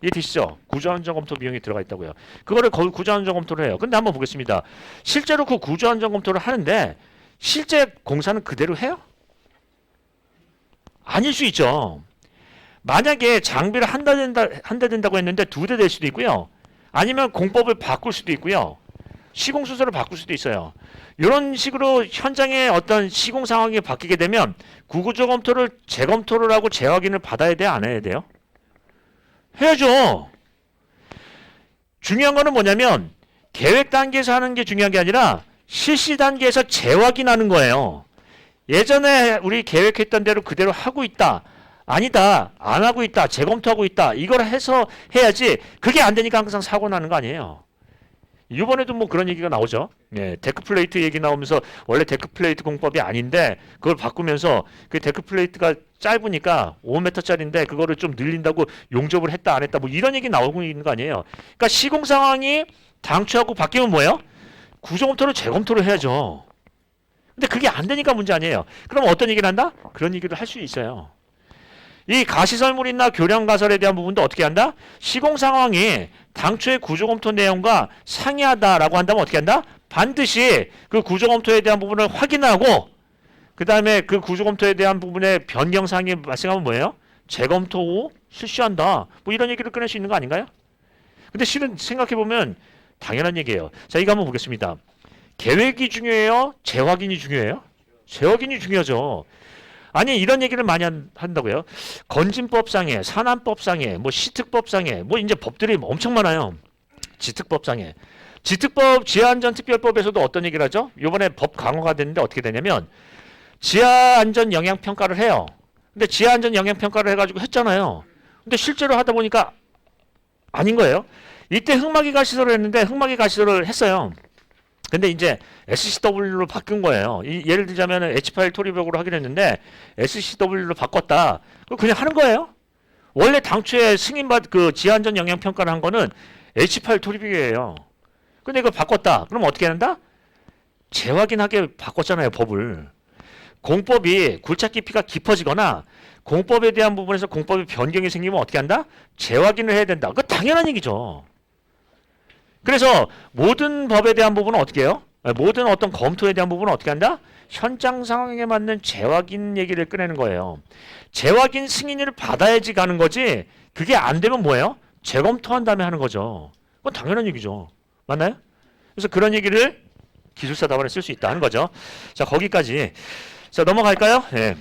이해되시죠? 구조안전검토 비용이 들어가 있다고요. 그거를 구조안전검토를 해요. 근데 한번 보겠습니다. 실제로 그 구조안전검토를 하는데 실제 공사는 그대로 해요? 아닐 수 있죠. 만약에 장비를 한 대 된다고 했는데 두 대 될 수도 있고요. 아니면 공법을 바꿀 수도 있고요. 시공 순서를 바꿀 수도 있어요. 이런 식으로 현장의 어떤 시공 상황이 바뀌게 되면 구조 검토를 재검토를 하고 재확인을 받아야 돼요? 안 해야 돼요? 해야죠. 중요한 거는 뭐냐면 계획 단계에서 하는 게 중요한 게 아니라 실시 단계에서 재확인하는 거예요. 예전에 우리 계획했던 대로 그대로 하고 있다. 아니다. 안 하고 있다. 재검토하고 있다. 이걸 해서 해야지. 그게 안 되니까 항상 사고 나는 거 아니에요. 이번에도 뭐 그런 얘기가 나오죠. 예, 데크 플레이트 얘기 나오면서 원래 데크 플레이트 공법이 아닌데 그걸 바꾸면서 그 데크 플레이트가 짧으니까 5m짜리인데 그거를 좀 늘린다고 용접을 했다 안 했다 뭐 이런 얘기 나오고 있는 거 아니에요. 그러니까 시공 상황이 당초하고 바뀌면 뭐예요? 구조 검토를 재검토를 해야죠. 근데 그게 안 되니까 문제 아니에요. 그럼 어떤 얘기를 한다? 그런 얘기를 할 수 있어요. 이 가시설물이나 교량 가설에 대한 부분도 어떻게 한다? 시공 상황이 당초의 구조검토 내용과 상이하다라고 한다면 어떻게 한다? 반드시 그 구조검토에 대한 부분을 확인하고 그 다음에 그 구조검토에 대한 부분의 변경사항이 발생하면 뭐예요? 재검토 후 실시한다. 뭐 이런 얘기를 꺼낼 수 있는 거 아닌가요? 근데 실은 생각해보면 당연한 얘기예요. 자, 이거 한번 보겠습니다. 계획이 중요해요? 재확인이 중요해요? 재확인이 중요하죠. 아니 이런 얘기를 많이 한다고요. 건진법상에, 산안법상에, 뭐 시특법상에, 뭐 이제 법들이 엄청 많아요. 지특법상에. 지특법 지하안전특별법에서도 어떤 얘기를 하죠? 이번에 법 강화가 됐는데 어떻게 되냐면 지하안전 영향평가를 해요. 근데 지하안전 영향평가를 해가지고 했잖아요. 근데 실제로 하다 보니까 아닌 거예요. 이때 흑마기 가시설을 했는데 흑마기 가시설을 했어요. 근데 이제 SCW로 바꾼 거예요. 예를 들자면 H8 토리벽으로 하기로 했는데 SCW로 바꿨다. 그냥 하는 거예요. 원래 당초에 승인받 그 지하안전 영향평가를 한 거는 H8 토리비계예요. 근데 이거 바꿨다. 그럼 어떻게 한다? 재확인하게 바꿨잖아요, 법을. 공법이 굴착 깊이가 깊어지거나 공법에 대한 부분에서 공법의 변경이 생기면 어떻게 한다? 재확인을 해야 된다. 그거 당연한 얘기죠. 그래서 모든 법에 대한 부분은 어떻게 해요? 모든 어떤 검토에 대한 부분은 어떻게 한다? 현장 상황에 맞는 재확인 얘기를 꺼내는 거예요. 재확인 승인을 받아야지 가는 거지. 그게 안 되면 뭐예요? 재검토한 다음에 하는 거죠. 그건 당연한 얘기죠. 맞나요? 그래서 그런 얘기를 기술사 답안에 쓸 수 있다 하는 거죠. 자, 거기까지. 자, 넘어갈까요? 예.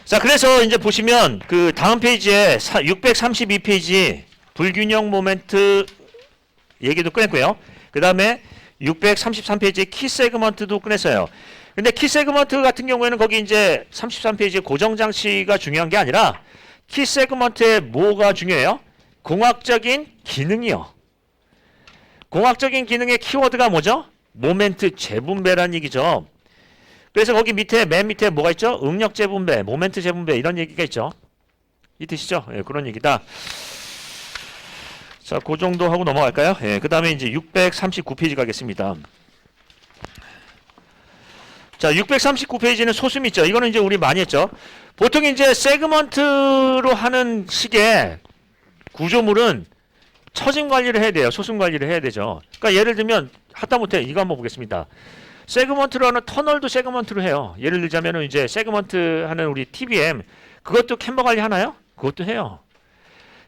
자, 그래서 이제 보시면 그 다음 페이지에 632페이지 불균형 모멘트 얘기도 꺼냈고요. 그 다음에 633페이지 키 세그먼트도 꺼냈어요. 근데 키 세그먼트 같은 경우에는 거기 이제 33페이지에 고정 장치가 중요한 게 아니라 키 세그먼트에 뭐가 중요해요? 공학적인 기능이요. 공학적인 기능의 키워드가 뭐죠? 모멘트 재분배라는 얘기죠. 그래서 거기 밑에 맨 밑에 뭐가 있죠? 응력 재분배, 모멘트 재분배 이런 얘기가 있죠. 이 뜻이죠. 예, 그런 얘기다. 자, 그 정도 하고 넘어갈까요? 예, 그 다음에 이제 639페이지 가겠습니다. 자, 639페이지는 소수미 있죠. 이거는 이제 우리 많이 했죠. 보통 이제 세그먼트로 하는 식의 구조물은 처짐 관리를 해야 돼요. 소슴 관리를 해야 되죠. 그러니까 예를 들면 하다못해 이거 한번 보겠습니다. 세그먼트로 하는 터널도 세그먼트로 해요. 예를 들자면은 이제 세그먼트 하는 우리 TBM 그것도 캠버 관리 하나요? 그것도 해요.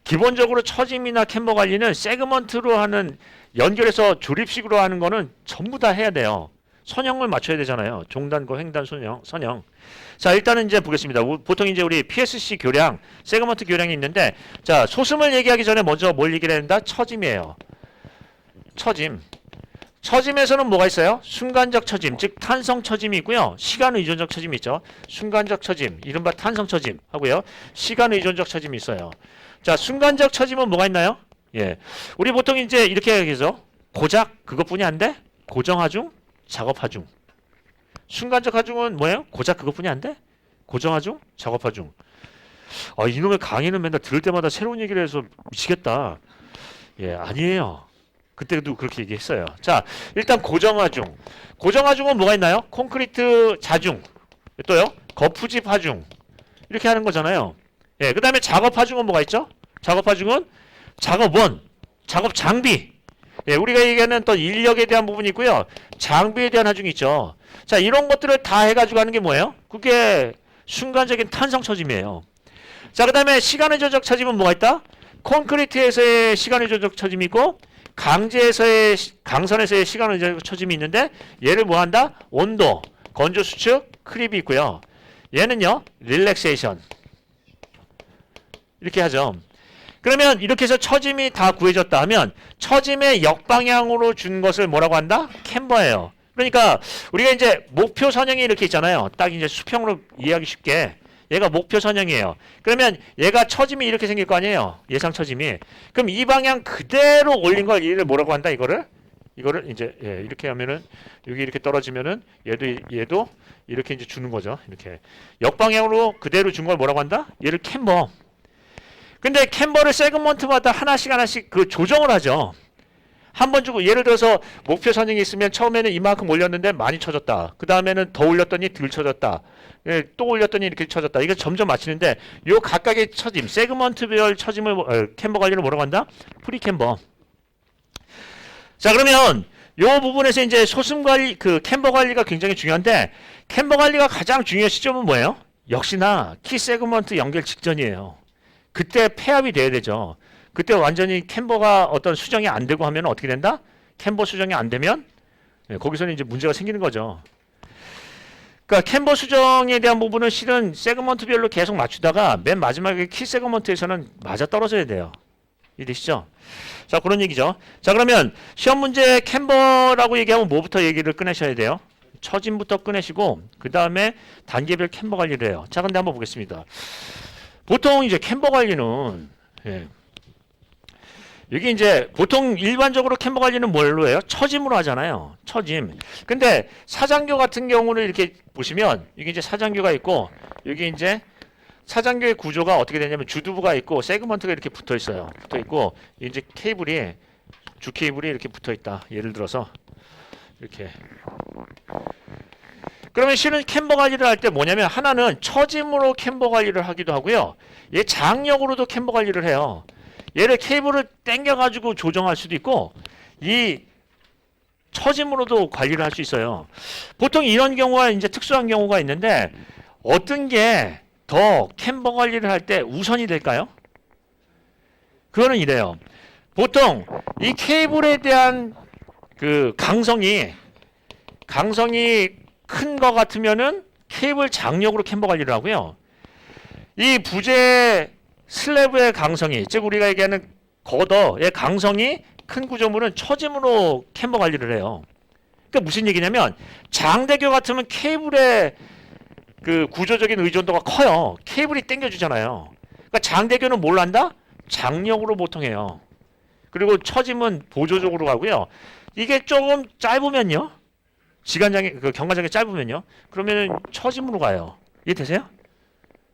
기본적으로 처짐이나 캠버 관리는 세그먼트로 하는 연결해서 조립식으로 하는 거는 전부 다 해야 돼요. 선형을 맞춰야 되잖아요. 종단과 횡단 선형. 자, 일단은 이제 보겠습니다. 보통 이제 우리 PSC 교량, 세그먼트 교량이 있는데, 자, 소슴을 얘기하기 전에 먼저 뭘 얘기를 해야 된다? 처짐이에요. 처짐. 처짐에서는 뭐가 있어요? 순간적 처짐, 즉 탄성 처짐이 있고요. 시간 의존적 처짐이 있죠. 순간적 처짐, 이른바 탄성 처짐 하고요. 시간 의존적 처짐이 있어요. 자, 순간적 처짐은 뭐가 있나요? 예, 우리 보통 이제 이렇게 얘기하죠. 고작 그것뿐이 안 돼? 고정 하중, 작업 하중. 순간적 하중은 뭐예요? 고작 그것뿐이 안 돼? 고정 하중, 작업 하중. 이놈의 강의는 맨날 들을 때마다 새로운 얘기를 해서 미치겠다. 예, 아니에요. 그때도 그렇게 얘기했어요. 자, 일단 고정하중. 고정하중은 뭐가 있나요? 콘크리트 자중, 또요 거푸집 하중 이렇게 하는 거잖아요. 예, 그 다음에 작업하중은 뭐가 있죠? 작업하중은 작업원, 작업 장비. 예, 우리가 얘기하는 또 인력에 대한 부분이 있고요. 장비에 대한 하중이 있죠. 자, 이런 것들을 다 해가지고 하는 게 뭐예요? 그게 순간적인 탄성 처짐이에요. 자, 그 다음에 시간의 조적 처짐은 뭐가 있다? 콘크리트에서의 시간의 조적 처짐이 있고 강선에서의 시간의 조적 처짐이 있는데 얘를 뭐 한다? 온도, 건조 수축, 크립이 있고요. 얘는요, 릴렉세이션. 이렇게 하죠. 그러면 이렇게 해서 처짐이 다 구해졌다 하면 처짐의 역방향으로 준 것을 뭐라고 한다? 캠버예요. 그러니까 우리가 이제 목표 선형이 이렇게 있잖아요. 딱 이제 수평으로 이해하기 쉽게 얘가 목표 선형이에요. 그러면 얘가 처짐이 이렇게 생길 거 아니에요. 예상 처짐이. 그럼 이 방향 그대로 올린 걸 얘를 뭐라고 한다? 이거를 이제 이렇게 하면은 여기 이렇게 떨어지면은 얘도 이렇게 이제 주는 거죠. 이렇게 역방향으로 그대로 준 걸 뭐라고 한다? 얘를 캠버. 근데 캠버를 세그먼트마다 하나씩 그 조정을 하죠. 한 번 주고 예를 들어서 목표 선형이 있으면 처음에는 이만큼 올렸는데 많이 쳐졌다. 그 다음에는 더 올렸더니 덜 쳐졌다. 예, 또 올렸더니 이렇게 쳐졌다. 이거 점점 맞추는데 요 각각의 처짐, 세그먼트별 처짐을 캠버 관리를 뭐라고 한다? 프리캠버. 자, 그러면 요 부분에서 이제 소슴 관리, 그 캠버 관리가 굉장히 중요한데 캠버 관리가 가장 중요한 시점은 뭐예요? 역시나 키 세그먼트 연결 직전이에요. 그때 폐합이 돼야 되죠. 그때 완전히 캠버가 어떤 수정이 안 되고 하면 어떻게 된다? 캠버 수정이 안 되면 거기서는 이제 문제가 생기는 거죠. 그러니까 캠버 수정에 대한 부분은 실은 세그먼트별로 계속 맞추다가 맨 마지막에 키 세그먼트에서는 맞아 떨어져야 돼요. 이해되시죠? 자, 그런 얘기죠. 자, 그러면 시험 문제 캠버라고 얘기하면 뭐부터 얘기를 꺼내셔야 돼요? 처짐부터 꺼내시고 그 다음에 단계별 캠버 관리를 해요. 자, 근데 한번 보겠습니다. 보통 이제 캠버 관리는 여기 이제 보통 일반적으로 캠버 관리는 뭘로 해요? 처짐으로 하잖아요. 처짐. 근데 사장교 같은 경우는 이렇게 보시면 이게 이제 사장교가 있고 여기 이제 차장교의 구조가 어떻게 되냐면 주두부가 있고 세그먼트가 이렇게 붙어 있어요. 붙어 있고 이제 케이블이 주 케이블이 이렇게 붙어 있다. 예를 들어서 이렇게. 그러면 실은 캠버 관리를 할 때 뭐냐면 하나는 처짐으로 캠버 관리를 하기도 하고요. 얘 장력으로도 캠버 관리를 해요. 얘를 케이블을 당겨 가지고 조정할 수도 있고 이 처짐으로도 관리를 할 수 있어요. 보통 이런 경우가 이제 특수한 경우가 있는데 어떤 게 더 캠버 관리를 할 때 우선이 될까요? 그거는 이래요. 보통 이 케이블에 대한 그 강성이 큰 거 같으면은 케이블 장력으로 캠버 관리를 하고요. 이 부재 슬래브의 강성이, 즉 우리가 얘기하는 거더의 강성이 큰 구조물은 처짐으로 캠버 관리를 해요. 그러니까 무슨 얘기냐면 장대교 같으면 케이블의 그 구조적인 의존도가 커요. 케이블이 당겨주잖아요. 그러니까 장대교는 뭘 한다? 장력으로 보통 해요. 그리고 처짐은 보조적으로 가고요. 이게 조금 짧으면요. 그 경과장이 짧으면요. 그러면은 처짐으로 가요. 이해되세요?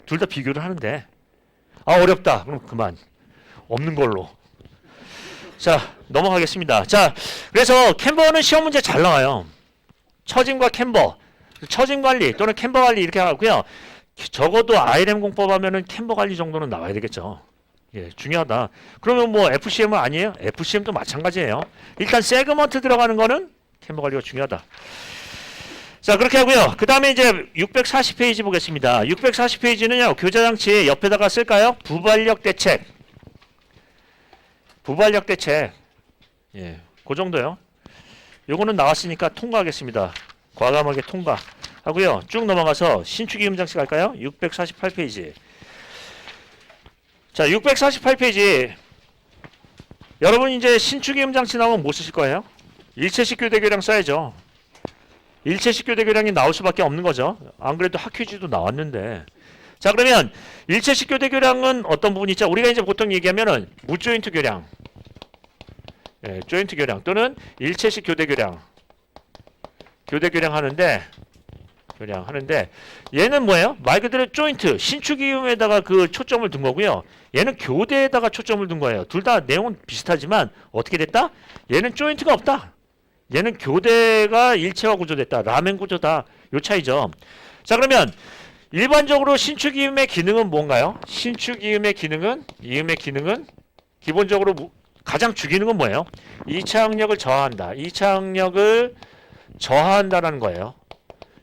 둘 다 비교를 하는데 어렵다. 그럼 그만. 없는 걸로. 자, 넘어가겠습니다. 자, 그래서 캠버는 시험 문제 잘 나와요. 처짐과 캠버, 처짐 관리 또는 캠버 관리 이렇게 하고요. 적어도 IRM 공법 하면은 캠버 관리 정도는 나와야 되겠죠. 예, 중요하다. 그러면 뭐 FCM은 아니에요? FCM도 마찬가지예요. 일단 세그먼트 들어가는 거는 캠버 관리가 중요하다. 자, 그렇게 하고요. 그 다음에 이제 640페이지 보겠습니다. 640페이지는요, 교자장치 옆에다가 쓸까요? 부발력 대책. 부발력 대책. 예, 그 정도요. 요거는 나왔으니까 통과하겠습니다. 과감하게 통과하고요. 쭉 넘어가서 신축이 음장치 갈까요? 648페이지. 자, 648페이지. 여러분 이제 신축이 음장치 나오면 뭐 쓰실 거예요? 일체식 교대교량 써야죠. 일체식 교대교량이 나올 수밖에 없는 거죠. 안 그래도 학퀴즈도 나왔는데. 자, 그러면 일체식 교대교량은 어떤 부분이 있죠? 우리가 이제 보통 얘기하면은 무조인트 교량, 예, 조인트 교량 또는 일체식 교대교량, 교대교량 하는데 얘는 뭐예요? 말 그대로 조인트, 신축이음에다가 그 초점을 둔 거고요. 얘는 교대에다가 초점을 둔 거예요. 둘 다 내용은 비슷하지만 어떻게 됐다? 얘는 조인트가 없다. 얘는 교대가 일체화 구조됐다. 라멘 구조다. 요 차이죠. 자, 그러면 일반적으로 신축이음의 기능은 뭔가요? 신축이음의 기능은 기본적으로 가장 주기능은 뭐예요? 2차 항력을 저하한다. 2차 항력을 저하한다라는 거예요.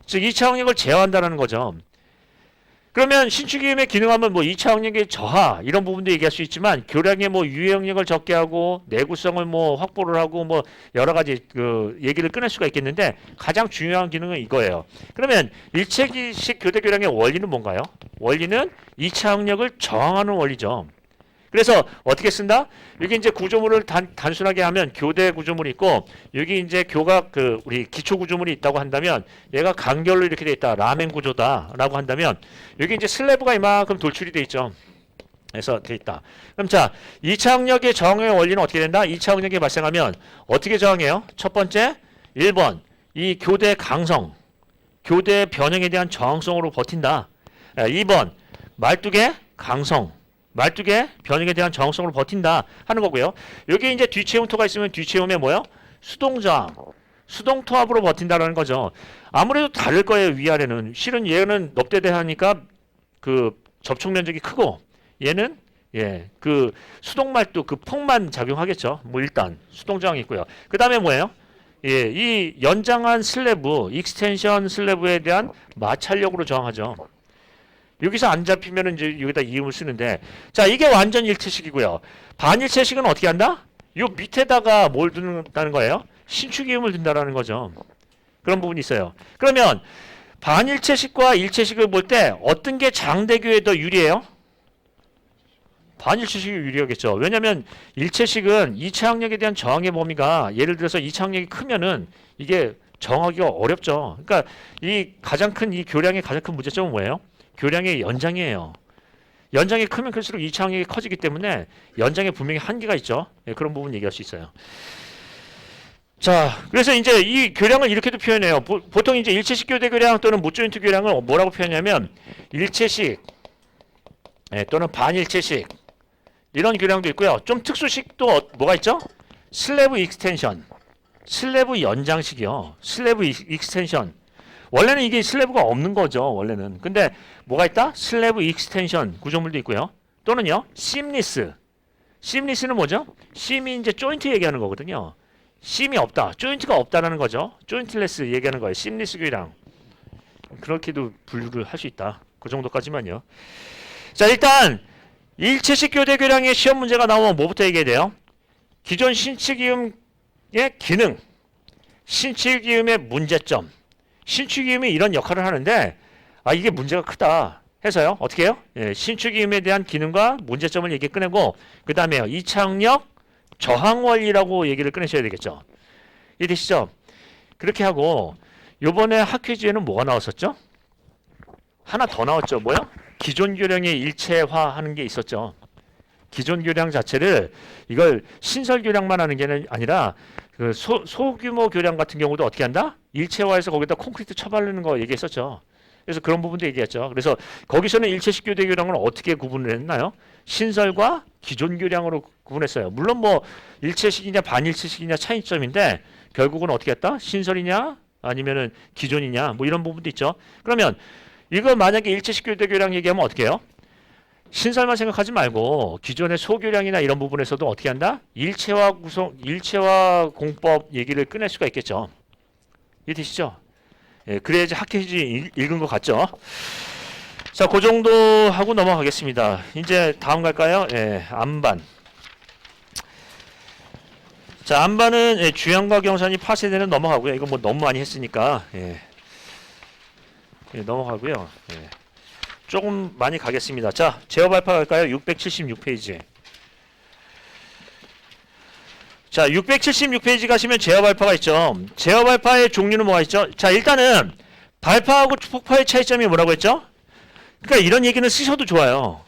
즉 2차 항력을 제어한다는 거죠. 그러면 신축이음의 기능하면 뭐 2차 항력의 저하 이런 부분도 얘기할 수 있지만 교량의 뭐 유해 영역을 적게 하고 내구성을 뭐 확보를 하고 뭐 여러 가지 그 얘기를 꺼낼 수가 있겠는데 가장 중요한 기능은 이거예요. 그러면 일체식 교대 교량의 원리는 뭔가요? 원리는 2차 항력을 저항하는 원리죠. 그래서 어떻게 쓴다? 여기 이제 구조물을 단순하게 하면 교대 구조물이 있고 여기 이제 교각 그 우리 기초 구조물이 있다고 한다면 얘가 간결로 이렇게 돼 있다. 라멘 구조다라고 한다면 여기 이제 슬래브가 이만큼 돌출이 돼 있죠. 그래서 돼 있다. 그럼 자, 2차 항력의 저항의 원리는 어떻게 된다? 2차 항력이 발생하면 어떻게 저항해요? 첫 번째 1번 이 교대 강성, 교대 변형에 대한 저항성으로 버틴다. 2번 말뚝의 강성, 말뚝의 변형에 대한 저항성으로 버틴다 하는 거고요. 여기 이제 뒤체움토가 있으면 뒤체움에 뭐요? 수동저항, 수동토합으로 버틴다라는 거죠. 아무래도 다를 거예요. 위아래는. 실은 얘는 넙대대하니까 그 접촉 면적이 크고 얘는 그 수동말뚝 그 폭만 작용하겠죠. 뭐 일단 수동저항이 있고요. 그 다음에 뭐예요? 이 연장한 슬래브, 익스텐션 슬래브에 대한 마찰력으로 저항하죠. 여기서 안 잡히면 이제 여기다 이음을 쓰는데, 자, 이게 완전 일체식이고요. 반일체식은 어떻게 한다? 요 밑에다가 뭘 둔다는 거예요? 신축이음을 둔다라는 거죠. 그런 부분이 있어요. 그러면 반일체식과 일체식을 볼 때 어떤 게 장대교에 더 유리해요? 반일체식이 유리하겠죠. 왜냐하면 일체식은 2차 항력에 대한 저항의 범위가 예를 들어서 2차 항력이 크면은 이게 저항하기가 어렵죠. 그러니까 이 가장 큰 이 교량의 가장 큰 문제점은 뭐예요? 교량의 연장이에요. 연장이 크면 클수록 2차 항력이 커지기 때문에 연장에 분명히 한계가 있죠. 그런 부분 얘기할 수 있어요. 자, 그래서 이제 이 교량을 이렇게도 표현해요. 보통 이제 일체식 교대 교량 또는 무조인트 교량을 뭐라고 표현하냐면 일체식 예, 또는 반일체식 이런 교량도 있고요. 좀 특수식도 뭐가 있죠? 슬래브 익스텐션, 슬래브 연장식이요. 슬래브 익스텐션. 원래는 이게 슬래브가 없는 거죠. 원래는. 근데 뭐가 있다? 슬래브 익스텐션 구조물도 있고요. 또는요. 심리스. 심리스는 뭐죠? 심이 이제 조인트 얘기하는 거거든요. 심이 없다. 조인트가 없다라는 거죠. 조인트레스 얘기하는 거예요. 심리스 교량. 그렇게도 분류를 할 수 있다. 그 정도까지만요. 자, 일단 일체식 교대 교량의 시험 문제가 나오면 뭐부터 얘기해야 돼요? 기존 신축이음의 기능, 신축이음의 문제점. 신축이음이 이런 역할을 하는데 이게 문제가 크다 해서요. 어떻게 해요? 예, 신축이음에 대한 기능과 문제점을 얘기 꺼내고 그 다음에요. 이착력 저항원리라고 얘기를 꺼내셔야 되겠죠. 이해되시죠? 그렇게 하고 요번에 학회지에는 뭐가 나왔었죠? 하나 더 나왔죠. 뭐야? 기존 교량의 일체화하는 게 있었죠. 기존 교량 자체를 이걸 신설 교량만 하는 게 아니라 그 소규모 교량 같은 경우도 어떻게 한다? 일체화해서 거기다 콘크리트 쳐바르는 거 얘기했었죠. 그래서 그런 부분도 얘기했죠. 그래서 거기서는 일체식 교대 교량을 어떻게 구분을 했나요? 신설과 기존 교량으로 구분했어요. 물론 뭐 일체식이냐 반일체식이냐 차이점인데 결국은 어떻게 했다? 신설이냐 아니면은 기존이냐 뭐 이런 부분도 있죠. 그러면 이거 만약에 일체식 교대 교량 얘기하면 어떻게 해요? 신설만 생각하지 말고 기존의 소교량이나 이런 부분에서도 어떻게 한다? 일체화 공법 얘기를 꺼낼 수가 있겠죠. 이해되시죠? 예, 그래야지 학회지 읽은 것 같죠? 자, 그 정도 하고 넘어가겠습니다. 이제 다음 갈까요? 예, 암반. 자, 암반은 예, 주양과 경산이 파쇄되는 넘어가고요. 이거 뭐 너무 많이 했으니까 예, 넘어가고요. 예. 조금 많이 가겠습니다. 자, 제어 발파 갈까요? 676페이지. 자, 676페이지 가시면 제어 발파가 있죠. 제어 발파의 종류는 뭐가 있죠? 자, 일단은 발파하고 폭파의 차이점이 뭐라고 했죠? 그러니까 이런 얘기는 쓰셔도 좋아요.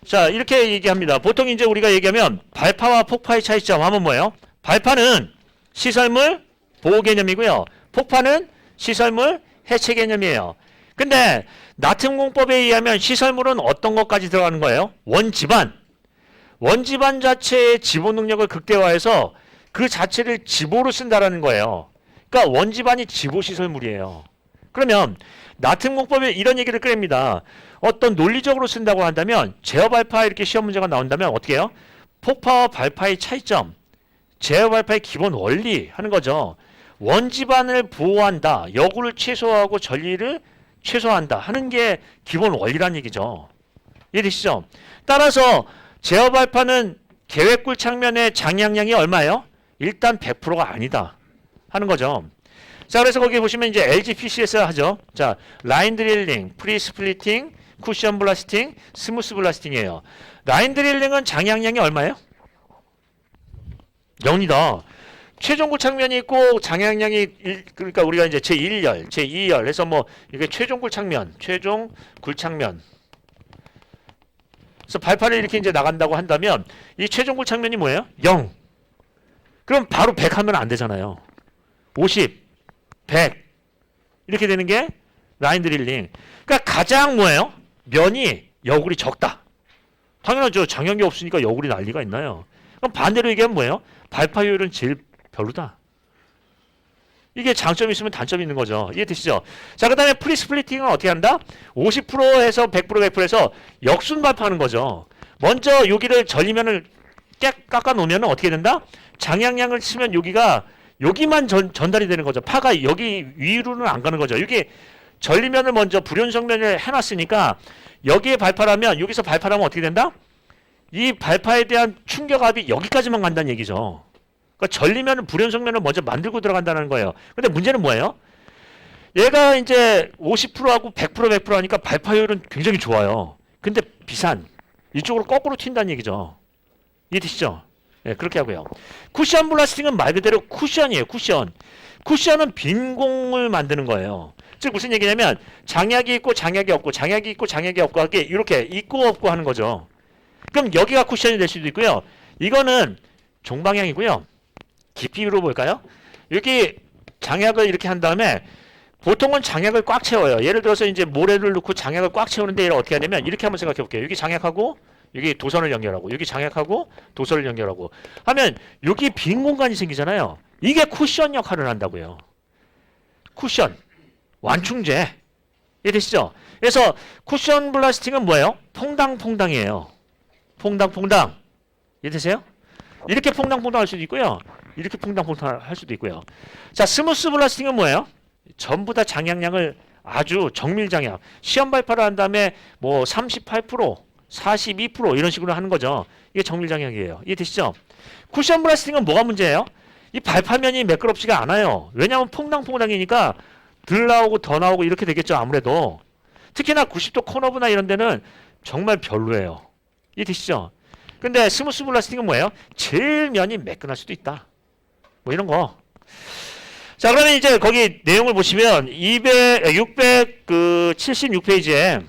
자, 이렇게 얘기합니다. 보통 이제 우리가 얘기하면 발파와 폭파의 차이점 하면 뭐예요? 발파는 시설물 보호 개념이고요. 폭파는 시설물 해체 개념이에요. 근데 나트륨공법에 의하면 시설물은 어떤 것까지 들어가는 거예요? 원지반. 원지반 자체의 지보 능력을 극대화해서 그 자체를 지보로 쓴다라는 거예요. 그러니까 원지반이 지보 시설물이에요. 그러면 나트륨공법에 이런 얘기를 꺼냅니다. 어떤 논리적으로 쓴다고 한다면 제어 발파 이렇게 시험 문제가 나온다면 어떻게 해요? 폭파와 발파의 차이점, 제어 발파의 기본 원리 하는 거죠. 원지반을 보호한다. 여구를 최소화하고 전리를 최소화한다 하는 게 기본 원리란 얘기죠. 이해되시죠? 따라서 제어 발파는 계획굴 창면의 장량량이 얼마예요? 일단 100%가 아니다 하는 거죠. 자, 그래서 거기 보시면 이제 LGPCS 하죠. 자, 라인 드릴링, 프리 스플리팅, 쿠션 블라스팅, 스무스 블라스팅이에요. 라인 드릴링은 장량량이 얼마예요? 0이다. 최종굴 창면이 있고 장향량이 그러니까 우리가 이제 제1열, 제2열 해서 뭐 이게 최종굴 창면, 최종굴 창면. 그래서 발파를 이렇게 이제 나간다고 한다면 이 최종굴 창면이 뭐예요? 0. 그럼 바로 100 하면 안 되잖아요. 50, 100 이렇게 되는 게 라인 드릴링. 그러니까 가장 뭐예요? 면이 여굴이 적다. 당연하죠. 장향이 없으니까 여굴이 난리가 있나요? 그럼 반대로 얘기하면 뭐예요? 발파효율은 제일 별로다. 이게 장점이 있으면 단점이 있는 거죠. 이해되시죠? 자, 그 다음에 프리스플리팅은 어떻게 한다? 50%에서 100%, 100%에서 역순 발파하는 거죠. 먼저 여기를 전리면을 깎아 놓으면 어떻게 된다? 장향량을 치면 여기만 전달이 되는 거죠. 파가 여기 위로는 안 가는 거죠. 여기 전리면을 먼저 불연성면을 해놨으니까 여기에 발파라면 여기서 발파라면 어떻게 된다? 이 발파에 대한 충격압이 여기까지만 간다는 얘기죠. 그러니까 전리면은 불연성면을 먼저 만들고 들어간다는 거예요. 근데 문제는 뭐예요? 얘가 이제 50%하고 100%, 100% 하니까 발파율은 굉장히 좋아요. 근데 비싼. 이쪽으로 거꾸로 튄다는 얘기죠. 이해되시죠? 네, 그렇게 하고요. 쿠션 블라스팅은 말 그대로 쿠션이에요. 쿠션. 쿠션은 빈 공을 만드는 거예요. 즉 무슨 얘기냐면 장약이 있고 장약이 없고 장약이 있고 장약이 없고 이렇게 있고 없고 하는 거죠. 그럼 여기가 쿠션이 될 수도 있고요. 이거는 종방향이고요. 깊이로 볼까요? 여기 장약을 이렇게 한 다음에 보통은 장약을 꽉 채워요. 예를 들어서 이제 모래를 넣고 장약을 꽉 채우는데 얘를 어떻게 하냐면 이렇게 한번 생각해 볼게요. 여기 장약하고 여기 도선을 연결하고 여기 장약하고 도선을 연결하고 하면 여기 빈 공간이 생기잖아요. 이게 쿠션 역할을 한다고요. 쿠션, 완충제. 이해되시죠? 그래서 쿠션 블라스팅은 뭐예요? 퐁당퐁당이에요. 퐁당퐁당. 이해되세요? 이렇게 퐁당퐁당 할 수도 있고요. 이렇게 퐁당퐁당 할 수도 있고요. 자, 스무스 블라스팅은 뭐예요? 전부 다 장약량을 아주 정밀 장약. 시험 발파를 한 다음에 뭐 38%, 42% 이런 식으로 하는 거죠. 이게 정밀 장약이에요. 이해되시죠? 쿠션 블라스팅은 뭐가 문제예요? 이 발파면이 매끄럽지가 않아요. 왜냐하면 퐁당퐁당이니까 덜 나오고 더 나오고 이렇게 되겠죠. 아무래도. 특히나 90도 코너브나 이런 데는 정말 별로예요. 이해되시죠? 근데 스무스 블라스팅은 뭐예요? 제일 면이 매끈할 수도 있다. 뭐 이런 거. 자, 그러면 이제 거기 내용을 보시면 676페이지에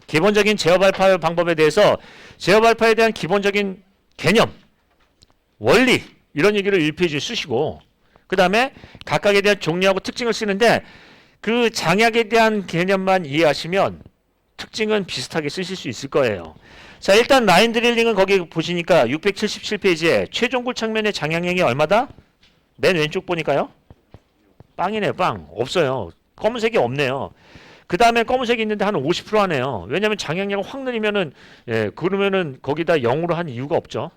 기본적인 제어 발파 방법에 대해서 제어 발파에 대한 기본적인 개념, 원리 이런 얘기를 1페이지에 쓰시고 그 다음에 각각에 대한 종류하고 특징을 쓰는데 그 장약에 대한 개념만 이해하시면 특징은 비슷하게 쓰실 수 있을 거예요. 자, 일단 라인 드릴링은 거기 보시니까 677페이지에 최종굴 측면의 장약량이 얼마다? 맨 왼쪽 보니까요. 빵이네요. 빵. 없어요. 검은색이 없네요. 그 다음에 검은색이 있는데 한 50% 하네요. 왜냐하면 장약량을 확 늘리면은 그러면은 거기다 0으로 한 이유가 없죠.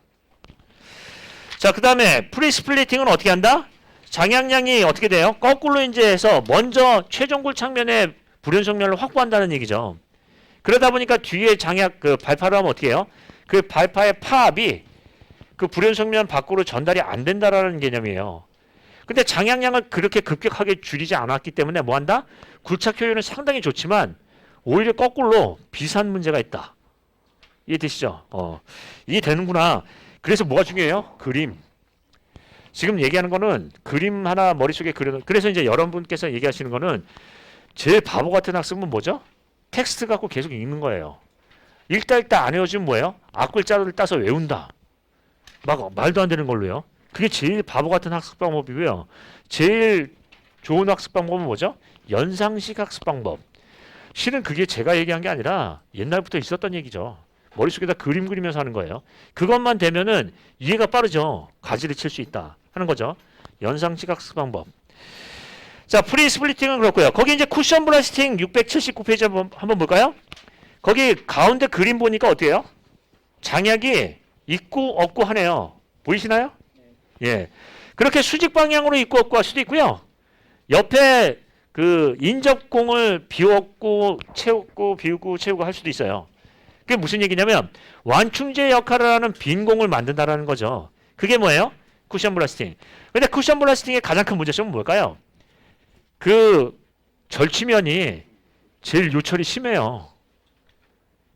자, 그 다음에 프리스플리팅은 어떻게 한다? 장약량이 어떻게 돼요? 거꾸로 이제 해서 먼저 최종굴 창면의 불연성면을 확보한다는 얘기죠. 그러다 보니까 뒤에 장약 그 발파를 하면 어떻게 해요? 그 발파의 파압이 그 불연성면 밖으로 전달이 안 된다라는 개념이에요. 근데 장약량을 그렇게 급격하게 줄이지 않았기 때문에 뭐 한다? 굴착 효율은 상당히 좋지만 오히려 거꾸로 비산 문제가 있다. 이해되시죠? 이해되는구나. 그래서 뭐가 중요해요? 그림. 지금 얘기하는 거는 그림 하나 머릿속에 그려놓은, 그래서 이제 여러분께서 얘기하시는 거는 제일 바보 같은 학습은 뭐죠? 텍스트 갖고 계속 읽는 거예요. 읽다 안 외워지면 뭐예요? 앞글자를 따서 외운다. 막 말도 안 되는 걸로요. 그게 제일 바보 같은 학습 방법이고요. 제일 좋은 학습 방법은 뭐죠? 연상식 학습 방법. 실은 그게 제가 얘기한 게 아니라 옛날부터 있었던 얘기죠. 머릿속에다 그림 그리면서 하는 거예요. 그것만 되면은 이해가 빠르죠. 가지를 칠 수 있다 하는 거죠. 연상식 학습 방법. 자, 프리 스플리팅은 그렇고요. 거기 이제 쿠션 블라스팅 679페이지 한번 볼까요? 거기 가운데 그림 보니까 어때요? 장약이 있고 없고 하네요. 보이시나요? 예. 그렇게 수직 방향으로 있고 없고 할 수도 있고요. 옆에 그 인접공을 비웠고 채웠고 비우고 채우고 할 수도 있어요. 그게 무슨 얘기냐면 완충제 역할을 하는 빈 공을 만든다라는 거죠. 그게 뭐예요? 쿠션 블라스팅. 근데 쿠션 블라스팅의 가장 큰 문제점은 뭘까요? 그 절취면이 제일 요철이 심해요.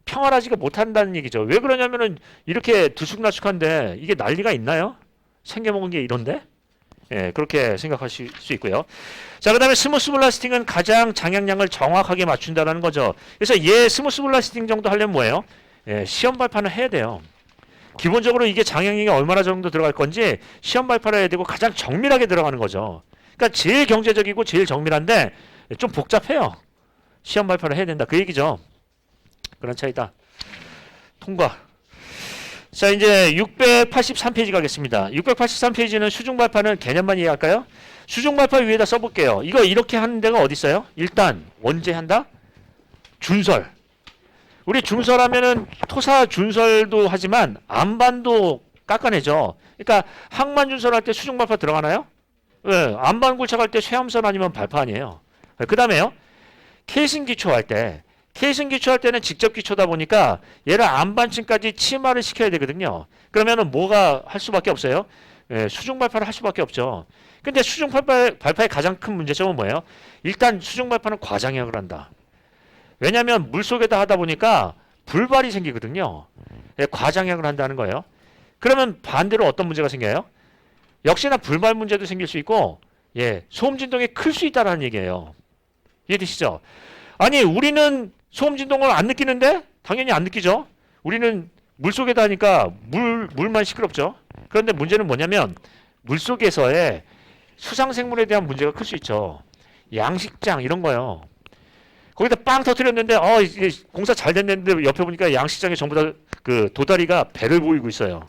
평활하지가 못한다는 얘기죠. 왜 그러냐면은 이렇게 들쑥날쑥한데 이게 난리가 있나요? 생겨먹은 게 이런데? 예, 그렇게 생각하실 수 있고요. 자, 그 다음에 스무스 블라스팅은 가장 장약량을 정확하게 맞춘다는 거죠. 그래서 얘 스무스 블라스팅 정도 하려면 뭐예요? 예, 시험 발파는 해야 돼요. 기본적으로 이게 장약량이 얼마나 정도 들어갈 건지 시험 발파를 해야 되고 가장 정밀하게 들어가는 거죠. 그러니까 제일 경제적이고 제일 정밀한데 좀 복잡해요. 시험 발파를 해야 된다. 그 얘기죠. 그런 차이다. 통과. 자, 이제 683페이지 가겠습니다. 683페이지는 수중 발파는 개념만 이해할까요? 수중 발파 위에다 써볼게요. 이거 이렇게 하는 데가 어디 있어요? 일단 언제 한다? 준설. 우리 준설하면은 토사 준설도 하지만 안반도 깎아내죠. 그러니까 항만 준설할 때 수중 발파 들어가나요? 네, 안반 굴착할 때 쇠함선 아니면 발파 아니에요. 그 다음에요. 케이싱 기초할 때. 케이싱 기초할 때는 직접 기초다 보니까 얘를 안반층까지 치마를 시켜야 되거든요. 그러면은 뭐가 할 수밖에 없어요? 예, 수중 발파를 할 수밖에 없죠. 근데 수중 발파의 가장 큰 문제점은 뭐예요? 일단 수중 발파는 과장약을 한다. 왜냐하면 물속에다 하다 보니까 불발이 생기거든요. 예, 과장약을 한다는 거예요. 그러면 반대로 어떤 문제가 생겨요? 역시나 불발 문제도 생길 수 있고, 예, 소음 진동이 클 수 있다는 얘기예요. 이해되시죠? 아니, 우리는 소음 진동을 안 느끼는데 당연히 안 느끼죠. 우리는 물속에다 하니까 물만 시끄럽죠. 그런데 문제는 뭐냐면 물속에서의 수상 생물에 대한 문제가 클 수 있죠. 양식장 이런 거요. 거기다 빵 터뜨렸는데 이게 공사 잘 됐는데 옆에 보니까 양식장에 전부 다 그 도다리가 배를 보이고 있어요.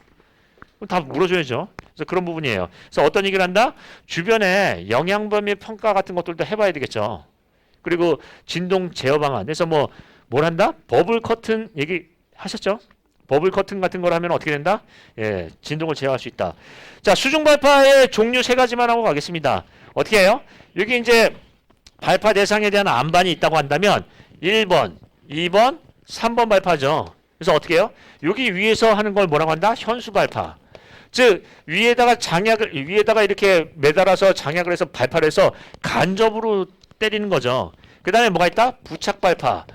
그럼 다 물어줘야죠. 그래서 그런 부분이에요. 그래서 어떤 얘기를 한다? 주변에 영향범위 평가 같은 것들도 해봐야 되겠죠. 그리고 진동 제어 방안. 그래서 뭘 한다? 버블 커튼 얘기 하셨죠? 버블 커튼 같은 걸 하면 어떻게 된다? 예, 진동을 제어할 수 있다. 자, 수중 발파의 종류 세 가지만 하고 가겠습니다. 어떻게 해요? 여기 이제 발파 대상에 대한 안반이 있다고 한다면 1번, 2번, 3번 발파죠. 그래서 어떻게 해요? 여기 위에서 하는 걸 뭐라고 한다? 현수 발파. 즉 위에다가 이렇게 매달아서 장약을 해서 발파를 해서 간접으로 때리는 거죠. 그 다음에 뭐가 있다? 부착 발파.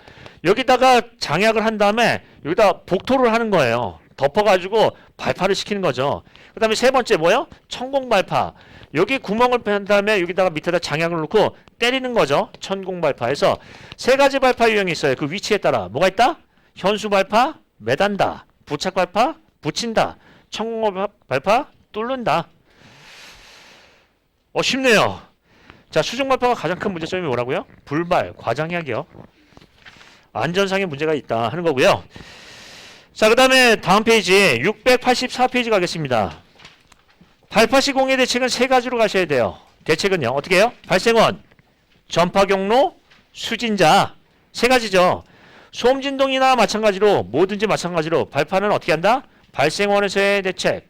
여기다가 장약을 한 다음에 여기다 복토를 하는 거예요. 덮어가지고 발파를 시키는 거죠. 그 다음에 세 번째 뭐예요? 천공 발파. 여기 구멍을 뺀 다음에 여기다가 밑에다 장약을 놓고 때리는 거죠. 천공 발파에서 세 가지 발파 유형이 있어요. 그 위치에 따라 뭐가 있다? 현수 발파, 매단다. 부착 발파, 붙인다. 천공 발파, 뚫는다. 쉽네요. 자, 수중 발파가 가장 큰 문제점이 뭐라고요? 불발, 과장약이요. 안전상의 문제가 있다 하는 거고요. 자, 그 다음에 다음 페이지 684페이지 가겠습니다. 발파 시공의 대책은 세 가지로 가셔야 돼요. 대책은요. 어떻게 해요? 발생원, 전파 경로, 수진자. 세 가지죠. 소음 진동이나 마찬가지로 뭐든지 마찬가지로 발파는 어떻게 한다? 발생원에서의 대책,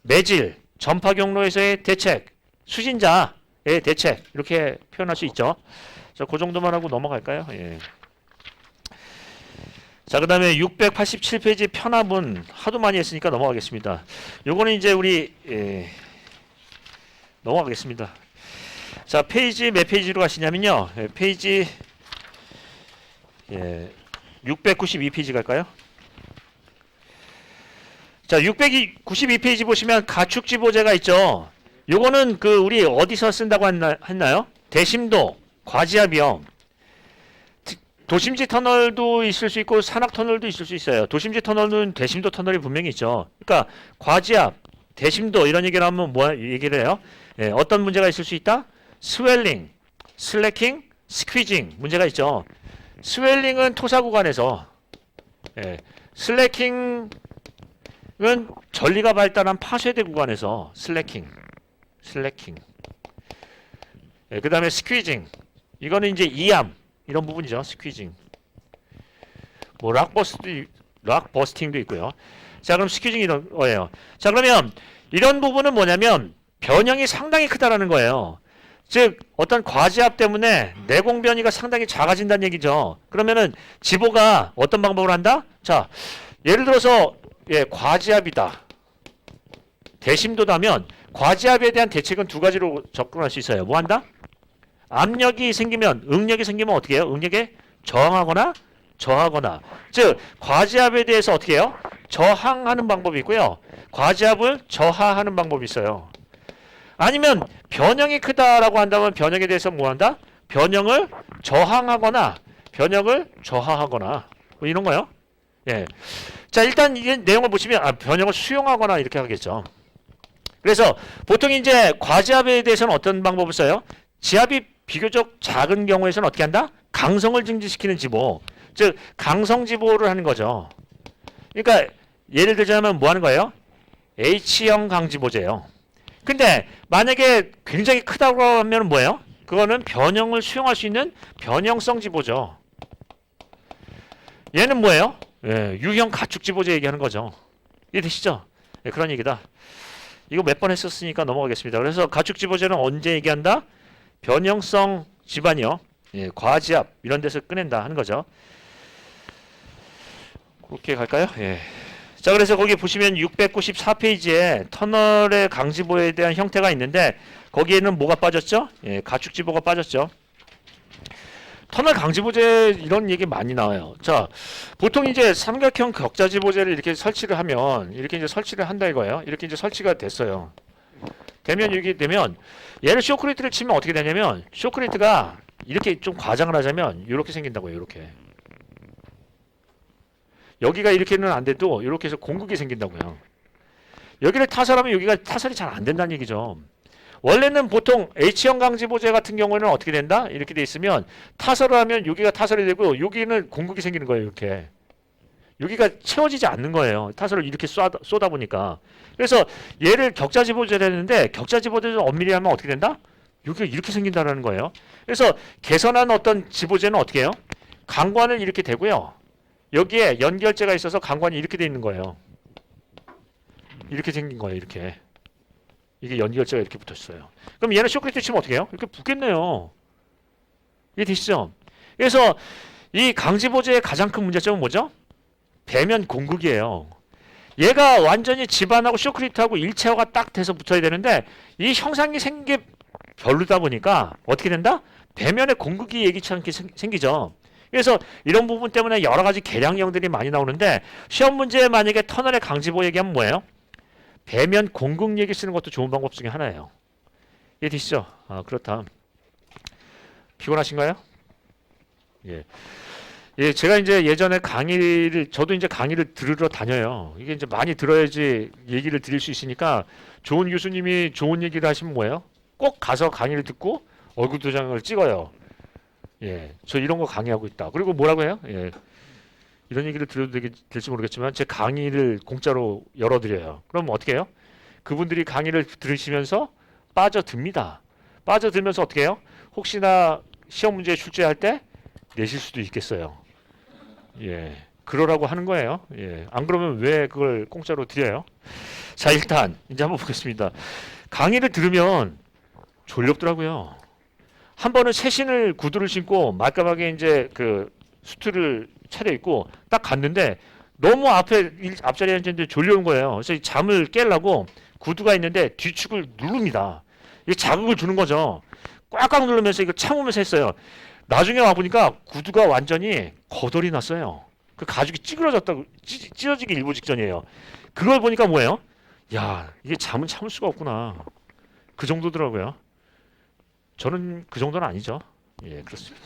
매질, 전파 경로에서의 대책, 수진자의 대책 이렇게 표현할 수 있죠. 자, 그 정도만 하고 넘어갈까요? 예. 자, 그 다음에 687페이지 편합은 하도 많이 했으니까 넘어가겠습니다. 요거는 이제 우리 넘어가겠습니다. 자, 페이지 몇 페이지로 가시냐면요. 페이지 692페이지 갈까요? 자, 692페이지 보시면 가축지보제가 있죠. 요거는 우리 어디서 쓴다고 했나요? 대심도, 과지압이요. 도심지 터널도 있을 수 있고 산악 터널도 있을 수 있어요. 도심지 터널은 대심도 터널이 분명히 있죠. 그러니까 과지압, 대심도 이런 얘기를 하면 뭐 얘기를 해요? 어떤 문제가 있을 수 있다? 스웰링, 슬래킹, 스퀴징 문제가 있죠. 스웰링은 토사 구간에서, 슬래킹은 전리가 발달한 파쇄대 구간에서 슬래킹. 그 다음에 스퀴징, 이거는 이제 이암 이런 부분이죠. 스퀴징. 락버스팅도 있고요. 자, 그럼 스퀴징 이런 거예요. 자, 그러면 이런 부분은 뭐냐면 변형이 상당히 크다라는 거예요. 즉 어떤 과지압 때문에 내공 변이가 상당히 작아진다는 얘기죠. 그러면은 지보가 어떤 방법을 한다? 자, 예를 들어서 과지압이다. 대심도다면 과지압에 대한 대책은 두 가지로 접근할 수 있어요. 뭐 한다? 압력이 생기면, 응력이 생기면 어떻게 해요? 응력에 저항하거나 저하거나. 즉 과지압에 대해서 어떻게 해요? 저항하는 방법이 있고요. 과지압을 저하하는 방법이 있어요. 아니면 변형이 크다라고 한다면 변형에 대해서 뭐 한다? 변형을 저항하거나 변형을 저하하거나 뭐 이런 거요. 예. 자, 일단 이 내용을 보시면 변형을 수용하거나 이렇게 하겠죠. 그래서 보통 이제 과지압에 대해서는 어떤 방법을 써요? 지압이 비교적 작은 경우에서는 어떻게 한다? 강성을 증지시키는 지보. 즉 강성지보를 하는 거죠. 그러니까 예를 들자면 뭐 하는 거예요? H형 강지보제요. 근데 만약에 굉장히 크다고 하면 뭐예요? 그거는 변형을 수용할 수 있는 변형성 지보죠. 얘는 뭐예요? 유형 가축지보제 얘기하는 거죠. 이해되시죠? 그런 얘기다. 이거 몇 번 했었으니까 넘어가겠습니다. 그래서 가축지보제는 언제 얘기한다? 변형성 집안이요. 과지압 이런 데서 꺼낸다 하는 거죠. 그렇게 갈까요? 자, 그래서 거기 보시면 694페이지에 터널의 강지보에 대한 형태가 있는데 거기에는 뭐가 빠졌죠? 가축지보가 빠졌죠. 터널 강지보제 이런 얘기 많이 나와요. 자, 보통 이제 삼각형 격자지보제를 이렇게 설치를 하면 이렇게 이제 설치를 한다 이거예요. 이렇게 이제 설치가 됐어요. 되면 이렇게 되면 얘를 쇼크레이트를 치면 어떻게 되냐면 쇼크레이트가 이렇게 좀 과장을 하자면 이렇게 생긴다고요. 이렇게 여기가 이렇게는 안 돼도 이렇게 해서 공극이 생긴다고요. 여기를 타설하면 여기가 타설이 잘 안 된다는 얘기죠. 원래는 보통 H형 강지보재 같은 경우에는 어떻게 된다? 이렇게 돼 있으면 타설을 하면 여기가 타설이 되고 여기는 공극이 생기는 거예요. 이렇게. 여기가 채워지지 않는 거예요. 타설을 이렇게 쏟아 보니까. 그래서 얘를 격자지보재를 했는데 격자지보재를 엄밀히 하면 어떻게 된다? 여기가 이렇게 생긴다는 거예요. 그래서 개선한 어떤 지보재는 어떻게 해요? 강관을 이렇게 대고요. 여기에 연결재가 있어서 강관이 이렇게 돼 있는 거예요. 이렇게 생긴 거예요. 이렇게. 이게 연결재가 이렇게 붙었어요. 그럼 얘는 쇼크리트 치면 어떻게 해요? 이렇게 붙겠네요. 이게 되시죠? 그래서 이 강지보재의 가장 큰 문제점은 뭐죠? 배면 공극이에요. 얘가 완전히 집안하고 쇼크리트하고 일체화가 딱 돼서 붙어야 되는데 이 형상이 생긴 게 별로다 보니까 어떻게 된다? 배면에 공극이 예기치 않게 생기죠. 그래서 이런 부분 때문에 여러 가지 계량형들이 많이 나오는데 시험 문제에 만약에 터널의 강지보 얘기하면 뭐예요? 배면 공극 얘기 쓰는 것도 좋은 방법 중에 하나예요. 이해되시죠? 아, 그렇다. 피곤하신가요? 예. 예, 제가 이제 예전에 저도 이제 강의를 들으러 다녀요. 이게 이제 많이 들어야지 얘기를 드릴 수 있으니까 좋은 교수님이 좋은 얘기를 하시면 뭐예요? 꼭 가서 강의를 듣고 얼굴 도장을 찍어요. 예, 저 이런 거 강의하고 있다. 그리고 뭐라고 해요? 예, 이런 얘기를 드려도 될지 모르겠지만 제 강의를 공짜로 열어드려요. 그럼 어떻게 해요? 그분들이 강의를 들으시면서 빠져듭니다. 빠져들면서 어떻게 해요? 혹시나 시험 문제 출제할 때 내실 수도 있겠어요. 예, 그러라고 하는 거예요. 예, 안 그러면 왜 그걸 공짜로 드려요? 자, 일단 이제 한번 보겠습니다. 강의를 들으면 졸렵더라고요. 한 번은 새신을 구두를 신고 말끔하게 이제 그 수트를 차려입고 딱 갔는데 너무 앞자리에 앉았는데 졸려온 거예요. 그래서 잠을 깨려고 구두가 있는데 뒤축을 누릅니다. 이게 자극을 주는 거죠. 꽉꽉 누르면서 이거 참으면서 했어요. 나중에 와보니까 구두가 완전히 거덜이 났어요. 그 가죽이 찢어지기 일보 직전이에요. 그걸 보니까 뭐예요? 야, 이게 잠은 참을 수가 없구나. 그 정도더라고요. 저는 그 정도는 아니죠. 예, 그렇습니다.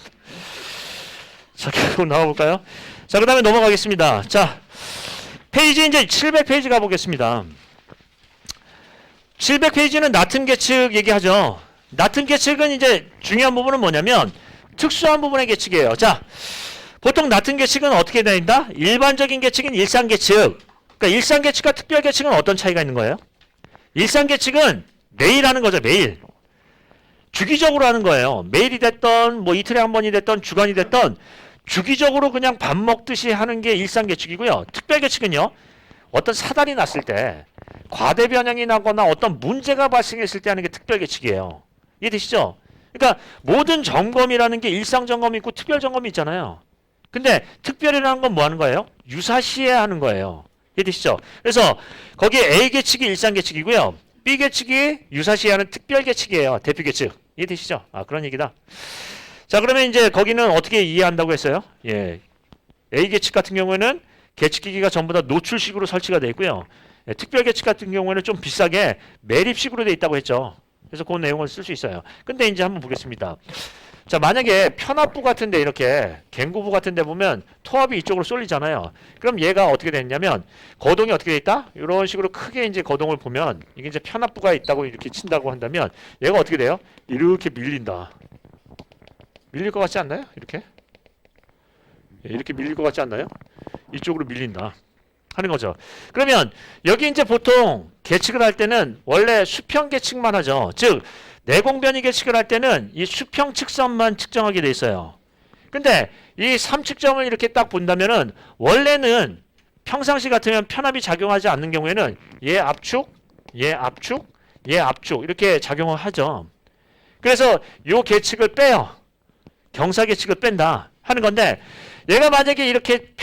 자, 그럼 나와볼까요? 자, 그 다음에 넘어가겠습니다. 자, 페이지 이제 700페이지 가보겠습니다. 700페이지는 나튼 계측 얘기하죠. 나튼 계측은 이제 중요한 부분은 뭐냐면 특수한 부분의 계측이에요. 자, 보통 나튼 계측은 어떻게 다닌다? 일반적인 계측인 일상 계측. 그러니까 일상 계측과 특별 계측은 어떤 차이가 있는 거예요? 일상 계측은 매일 하는 거죠. 매일. 주기적으로 하는 거예요. 매일이 됐던 뭐 이틀에 한 번이 됐던 주간이 됐던 주기적으로 그냥 밥 먹듯이 하는 게 일상 계측이고요. 특별 계측은요. 어떤 사달이 났을 때 과대 변형이 나거나 어떤 문제가 발생했을 때 하는 게 특별 계측이에요. 이해되시죠? 그러니까 모든 점검이라는 게 일상 점검이 있고 특별 점검이 있잖아요. 근데 특별이라는 건 뭐 하는 거예요? 유사시에 하는 거예요. 이해되시죠? 그래서 거기에 A 계측이 일상 계측이고요. B 계측이 유사시에 하는 특별 계측이에요. 대표 계측. 이해되시죠? 아, 그런 얘기다. 자, 그러면 이제 거기는 어떻게 이해한다고 했어요? 예. A 계측 같은 경우에는 계측기기가 전부 다 노출식으로 설치가 되어 있고요. 예, 특별 계측 같은 경우에는 좀 비싸게 매립식으로 되어 있다고 했죠. 그래서 그 내용을 쓸 수 있어요. 근데 이제 한번 보겠습니다. 자, 만약에 편압부 같은데 이렇게 갱고부 같은데 보면 토압이 이쪽으로 쏠리잖아요. 그럼 얘가 어떻게 됐냐면 거동이 어떻게 돼 있다? 이런 식으로 크게 이제 거동을 보면 이게 이제 편압부가 있다고 이렇게 친다고 한다면 얘가 어떻게 돼요? 이렇게 밀린다. 밀릴 것 같지 않나요? 이렇게? 이렇게 밀릴 것 같지 않나요? 이쪽으로 밀린다 하는 거죠. 그러면 여기 이제 보통 계측을 할 때는 원래 수평 계측만 하죠. 즉 내공변이 계측을 할 때는 이 수평 측선만 측정하게 돼 있어요. 근데 이 3측정을 이렇게 딱 본다면은 원래는 평상시 같으면 편압이 작용하지 않는 경우에는 얘 압축, 얘 압축, 얘 압축 이렇게 작용을 하죠. 그래서 요 계측을 빼요. 경사 계측을 뺀다 하는 건데 얘가 만약에 이렇게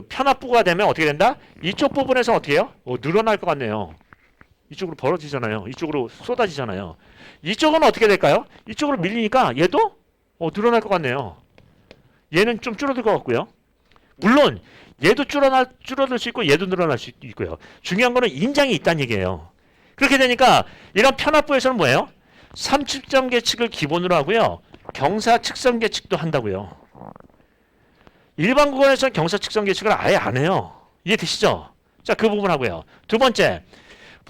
편압부가 되면 어떻게 된다? 이쪽 부분에서 어떻게 해요? 늘어날 것 같네요. 이쪽으로 벌어지잖아요. 이쪽으로 쏟아지잖아요. 이쪽은 어떻게 될까요? 이쪽으로 밀리니까 얘도 늘어날 것 같네요. 얘는 좀 줄어들 것 같고요. 물론 얘도 줄어들 수 있고 얘도 늘어날 수 있고요. 중요한 거는 인장이 있다는 얘기예요. 그렇게 되니까 이런 편압부에서는 뭐예요? 3측정 계측을 기본으로 하고요. 경사 측선 계측도 한다고요. 일반 구간에서는 경사 측선 계측을 아예 안 해요. 이해되시죠? 자, 그 부분 하고요. 두 번째,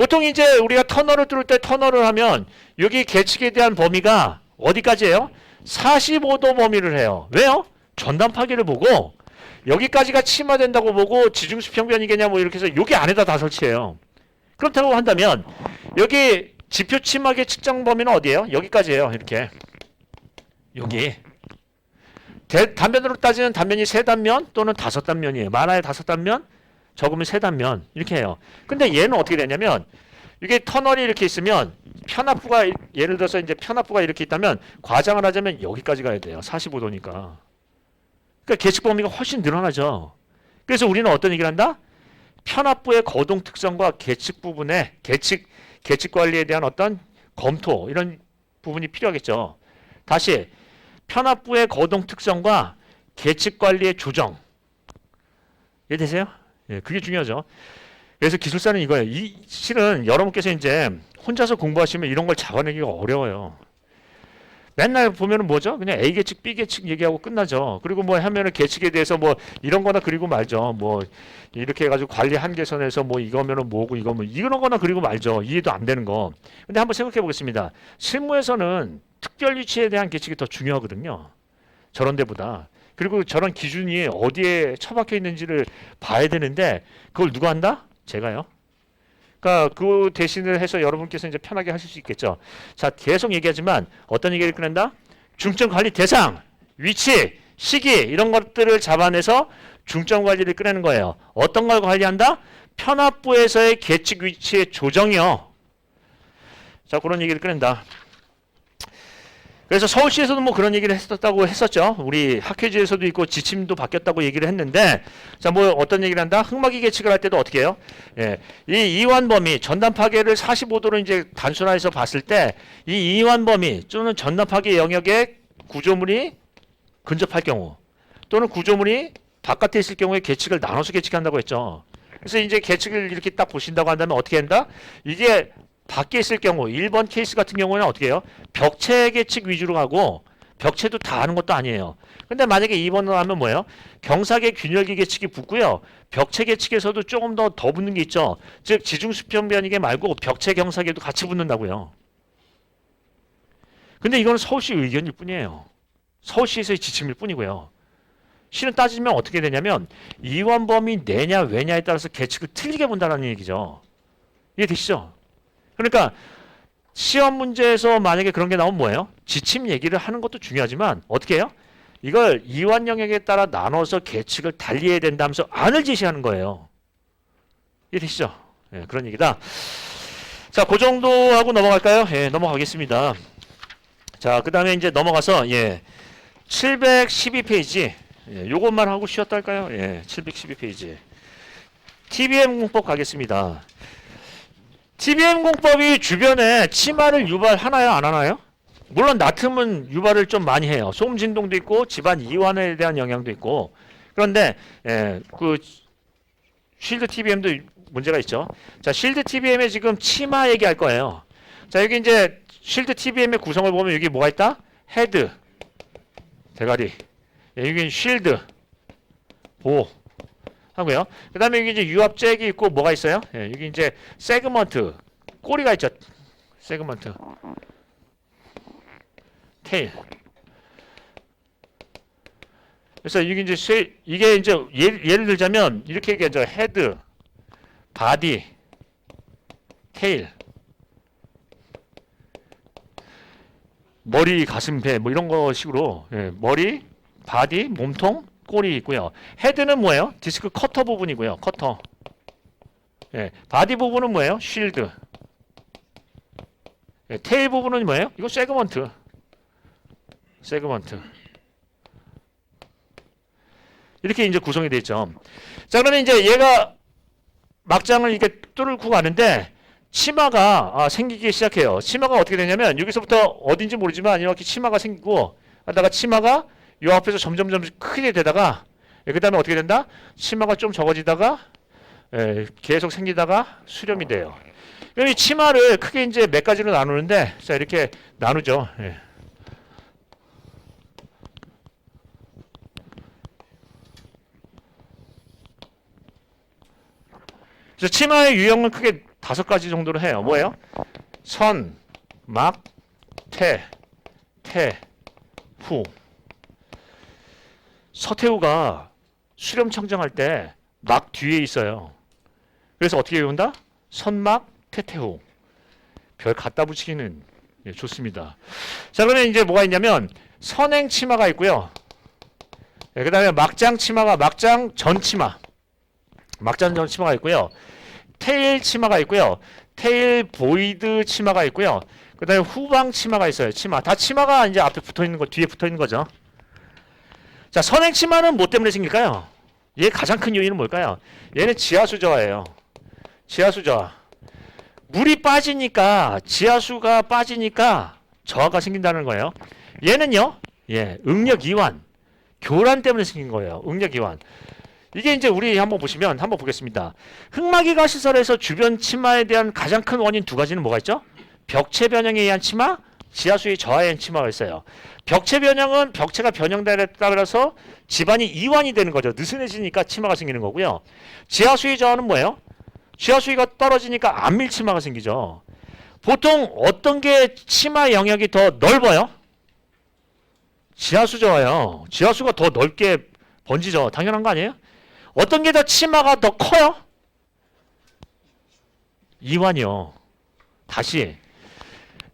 보통 이제 우리가 터널을 뚫을 때 터널을 하면 여기 계측에 대한 범위가 어디까지예요? 45도 범위를 해요. 왜요? 전단 파괴를 보고 여기까지가 침하된다고 보고 지중수평변이겠냐 뭐 이렇게 해서 여기 안에다 다 설치해요. 그렇다고 한다면 여기 지표 침하계 측정 범위는 어디예요? 여기까지예요. 이렇게 여기 단면으로 따지면 단면이 3단면 또는 5단면이에요. 많아야 5단면, 적으면 3단면 이렇게 해요. 근데 얘는 어떻게 되냐면 이게 터널이 이렇게 있으면 편압부가 예를 들어서 이제 편압부가 이렇게 있다면 과장을 하자면 여기까지 가야 돼요. 45도니까. 그러니까 계측 범위가 훨씬 늘어나죠. 그래서 우리는 어떤 얘기를 한다? 편압부의 거동 특성과 계측 부분의 계측 관리에 대한 어떤 검토 이런 부분이 필요하겠죠. 다시 편압부의 거동 특성과 계측 관리의 조정. 이해되세요? 예, 그게 중요하죠. 그래서 기술사는 이거예요. 실은 여러분께서 이제 혼자서 공부하시면 이런 걸 잡아내기가 어려워요. 맨날 보면은 뭐죠? 그냥 A 계측, B 계측 얘기하고 끝나죠. 그리고 뭐 하면은 계측에 대해서 뭐 이런 거나 그리고 말죠. 뭐 이렇게 해가지고 관리 한계선에서 뭐 이거면은 뭐고 이거 뭐 이런 거나 그리고 말죠. 이해도 안 되는 거. 근데 한번 생각해 보겠습니다. 실무에서는 특별 위치에 대한 계측이 더 중요하거든요. 저런 데보다. 그리고 저런 기준이 어디에 처박혀 있는지를 봐야 되는데 그걸 누가 한다? 제가요. 그러니까 그 대신을 해서 여러분께서 이제 편하게 하실 수 있겠죠. 자, 계속 얘기하지만 어떤 얘기를 꺼낸다? 중점 관리 대상, 위치, 시기 이런 것들을 잡아내서 중점 관리를 꺼내는 거예요. 어떤 걸 관리한다? 편압부에서의 계측 위치의 조정이요. 자, 그런 얘기를 꺼낸다. 그래서 서울시에서도 뭐 그런 얘기를 했었죠. 우리 학회지에서도 있고 지침도 바뀌었다고 얘기를 했는데, 자, 뭐 어떤 얘기를 한다? 흙막이 계측을 할 때도 어떻게 해요? 예, 이 이완 범위, 전단 파괴를 45도로 이제 단순화해서 봤을 때, 이 이완 범위 또는 전단 파괴 영역에 구조물이 근접할 경우, 또는 구조물이 바깥에 있을 경우에 계측을 나눠서 계측한다고 했죠. 그래서 이제 계측을 이렇게 딱 보신다고 한다면 어떻게 한다? 이게 밖에 있을 경우 1번 케이스 같은 경우는 어떻게 해요? 벽체 계측 위주로 가고 벽체도 다 하는 것도 아니에요. 근데 만약에 2번으로 하면 뭐예요? 경사계 균열기 계측이 붙고요. 벽체 계측에서도 조금 더 붙는 게 있죠. 즉 지중수평변이계 말고 벽체 경사계도 같이 붙는다고요. 근데 이거는 서울시 의견일 뿐이에요. 서울시에서의 지침일 뿐이고요. 실은 따지면 어떻게 되냐면 이완범위 내냐 왜냐에 따라서 계측을 틀리게 본다는 얘기죠. 이해되시죠? 그러니까 시험 문제에서 만약에 그런 게 나오면 뭐예요? 지침 얘기를 하는 것도 중요하지만 어떻게 해요? 이걸 이완 영역에 따라 나눠서 계측을 달리해야 된다면서 안을 제시하는 거예요. 이해되시죠? 예, 그런 얘기다. 자, 그 정도 하고 넘어갈까요? 예, 넘어가겠습니다. 자, 그 다음에 이제 넘어가서 712페이지 요것만 하고 쉬었다 할까요? 712페이지 TBM 공법 가겠습니다. TBM 공법이 주변에 치마를 유발하나요? 안 하나요? 물론 나트륨은 유발을 좀 많이 해요. 소음 진동도 있고 집안 이완에 대한 영향도 있고. 그런데 그 쉴드 TBM도 문제가 있죠. 자, 쉴드 TBM에 지금 치마 얘기할 거예요. 자, 여기 이제 쉴드 TBM의 구성을 보면 여기 뭐가 있다? 헤드, 대가리. 여기 쉴드, 보호. 하고요. 그 다음에 여기 이제 유압 잭이 있고 뭐가 있어요? 여기 이제 세그먼트, 꼬리가 있죠. 세그먼트, 테일. 그래서 이게 이제 예를 들자면 이렇게 얘기하죠. 헤드, 바디, 테일, 머리, 가슴, 배 뭐 이런 거 식으로 머리, 바디, 몸통, 꼬리 있고요. 헤드는 뭐예요? 디스크 커터 부분이고요. 커터. 바디 부분은 뭐예요? 쉴드. 테일 부분은 뭐예요? 이거 세그먼트. 세그먼트. 이렇게 이제 구성이 되어 있죠. 자, 그러면 이제 얘가 막장을 이렇게 뚫고 가는데 치마가 생기기 시작해요. 치마가 어떻게 되냐면 여기서부터 어딘지 모르지만 이렇게 치마가 생기고 하다가 치마가 요 앞에서 점점 크게 되다가 그 다음에 어떻게 된다? 치마가 좀 적어지다가 계속 생기다가 수렴이 돼요. 이 치마를 크게 이제 몇 가지로 나누는데 자, 이렇게 나누죠. 그래서 치마의 유형은 크게 5가지 정도로 해요. 뭐예요? 선, 막, 태, 후. 서태후가 수렴 청정할 때 막 뒤에 있어요. 그래서 어떻게 외운다? 선막, 태태후. 별 갖다 붙이기는 좋습니다. 자, 그러면 이제 뭐가 있냐면 선행 치마가 있고요. 그 다음에 막장 치마가 막장 전 치마. 막장 전 치마가 있고요. 테일 치마가 있고요. 테일 보이드 치마가 있고요. 그 다음에 후방 치마가 있어요. 치마. 다 치마가 이제 앞에 붙어 있는 거, 뒤에 붙어 있는 거죠. 자, 선행 치마는 뭐 때문에 생길까요? 얘 가장 큰 요인은 뭘까요? 얘는 지하수 저하예요. 지하수 저하. 물이 빠지니까, 지하수가 빠지니까 저하가 생긴다는 거예요. 얘는요, 예, 응력 이완. 교란 때문에 생긴 거예요. 응력 이완. 이게 이제 우리 한번 보시면 한번 보겠습니다. 흑마기가 시설에서 주변 치마에 대한 가장 큰 원인 2가지는 뭐가 있죠? 벽체 변형에 의한 치마, 지하수의 저하에 의한 치마가 있어요. 벽체 변형은 벽체가 변형됨에 따라서 집안이 이완이 되는 거죠. 느슨해지니까 치마가 생기는 거고요. 지하수의 저하는 뭐예요? 지하수위가 떨어지니까 안밀치마가 생기죠. 보통 어떤 게 치마 영역이 더 넓어요? 지하수 저하요. 지하수가 더 넓게 번지죠. 당연한 거 아니에요? 어떤 게 더 치마가 더 커요? 이완이요. 다시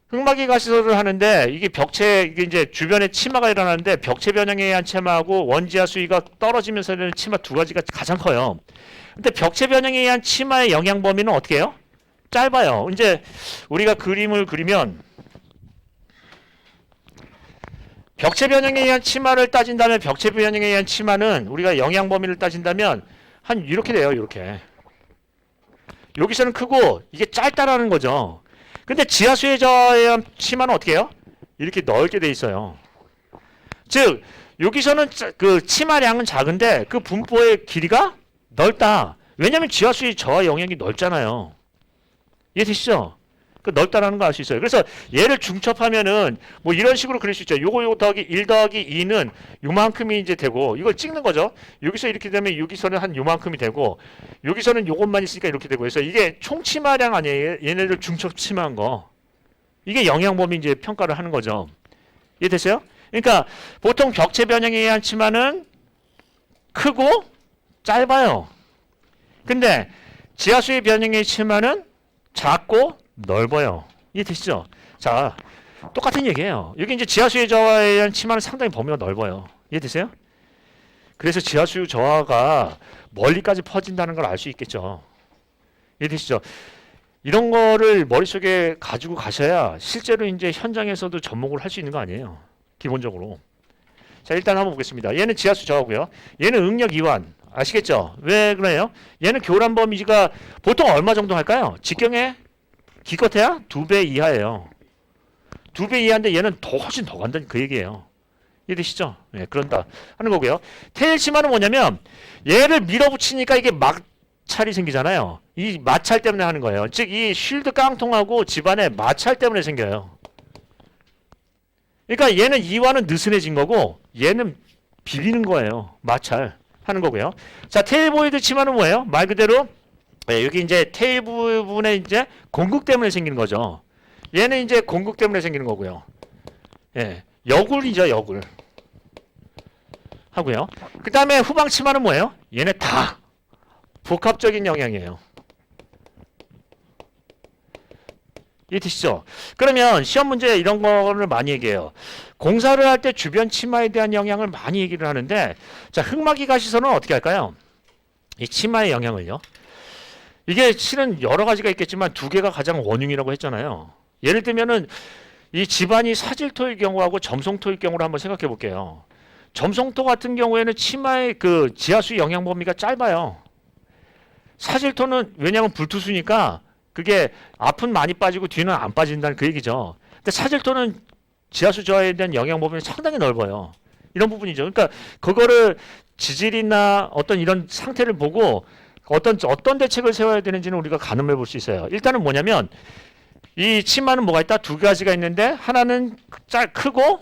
흑마기 가시설을 하는데 이게 벽체 이게 이제 주변에 치마가 일어나는데 벽체 변형에 의한 치마하고 원지하 수위가 떨어지면서 되는 치마 2가지가 가장 커요. 근데 벽체 변형에 의한 치마의 영향 범위는 어떻게 해요? 짧아요. 이제 우리가 그림을 그리면 벽체 변형에 의한 치마를 따진다면 벽체 변형에 의한 치마는 우리가 영향 범위를 따진다면 한 이렇게 돼요. 이렇게. 여기서는 크고 이게 짧다라는 거죠. 근데 지하수의 저하에 의한 치마는 어떻게 해요? 이렇게 넓게 돼 있어요. 즉 여기서는 그 치마량은 작은데 그 분포의 길이가 넓다. 왜냐하면 지하수의 저하 영역이 넓잖아요. 이해되시죠? 그 넓다라는 거 알 수 있어요. 그래서 얘를 중첩하면은 뭐 이런 식으로 그릴 수 있죠. 요거 더하기 1 더하기 2는 요만큼이 이제 되고 이걸 찍는 거죠. 여기서 이렇게 되면 여기서는 한 요만큼이 되고 여기서는 요것만 있으니까 이렇게 되고 그래서 이게 총치마량 아니에요. 얘네들 중첩 치마한 거. 이게 영향범위 이제 평가를 하는 거죠. 이해됐어요? 그러니까 보통 벽체 변형에 의한 치마는 크고 짧아요. 근데 지하수의 변형의 치마는 작고 넓어요. 이해되시죠? 자, 똑같은 얘기예요. 여기 이제 지하수의 저하에 의한 치마는 상당히 범위가 넓어요. 이해되세요? 그래서 지하수 저하가 멀리까지 퍼진다는 걸 알 수 있겠죠. 이해되시죠? 이런 거를 머릿속에 가지고 가셔야 실제로 이제 현장에서도 접목을 할 수 있는 거 아니에요. 기본적으로. 자, 일단 한번 보겠습니다. 얘는 지하수 저하고요. 얘는 응력 이완. 아시겠죠? 왜 그래요? 얘는 교란 범위가 보통 얼마 정도 할까요? 직경에 기껏해야 2배 이하예요. 2배 이하인데 얘는 훨씬 더 간다는 그 얘기예요. 이해되시죠? 네, 그런다 하는 거고요. 테일치마는 뭐냐면 얘를 밀어붙이니까 이게 마찰이 생기잖아요. 이 마찰 때문에 하는 거예요. 즉 이 쉴드 깡통하고 집안의 마찰 때문에 생겨요. 그러니까 얘는 이완은 느슨해진 거고 얘는 비비는 거예요. 마찰 하는 거고요. 자, 테일보이드 치마는 뭐예요? 말 그대로 네, 여기 이제 테일 부분에 이제 공극 때문에 생기는 거죠. 얘는 이제 공극 때문에 생기는 거고요. 예, 여굴이죠, 여굴. 하고요. 그 다음에 후방 치마는 뭐예요? 얘네 다 복합적인 영향이에요. 이해되시죠? 그러면 시험 문제 이런 거를 많이 얘기해요. 공사를 할 때 주변 치마에 대한 영향을 많이 얘기를 하는데 자, 흑마기 가시설은 어떻게 할까요? 이 치마의 영향을요. 이게 실은 여러 가지가 있겠지만 2개가 가장 원흉이라고 했잖아요. 예를 들면은 이 집안이 사질토일 경우하고 점성토일 경우를 한번 생각해 볼게요. 점성토 같은 경우에는 치마의 그 지하수 영향 범위가 짧아요. 사질토는 왜냐하면 불투수니까 그게 앞은 많이 빠지고 뒤는 안 빠진다는 그 얘기죠. 근데 사질토는 지하수 저하에 대한 영향 범위가 상당히 넓어요. 이런 부분이죠. 그러니까 그거를 지질이나 어떤 이런 상태를 보고 어떤 대책을 세워야 되는지는 우리가 가늠해 볼 수 있어요. 일단은 뭐냐면 이 치마는 뭐가 있다? 2가지가 있는데 하나는 크고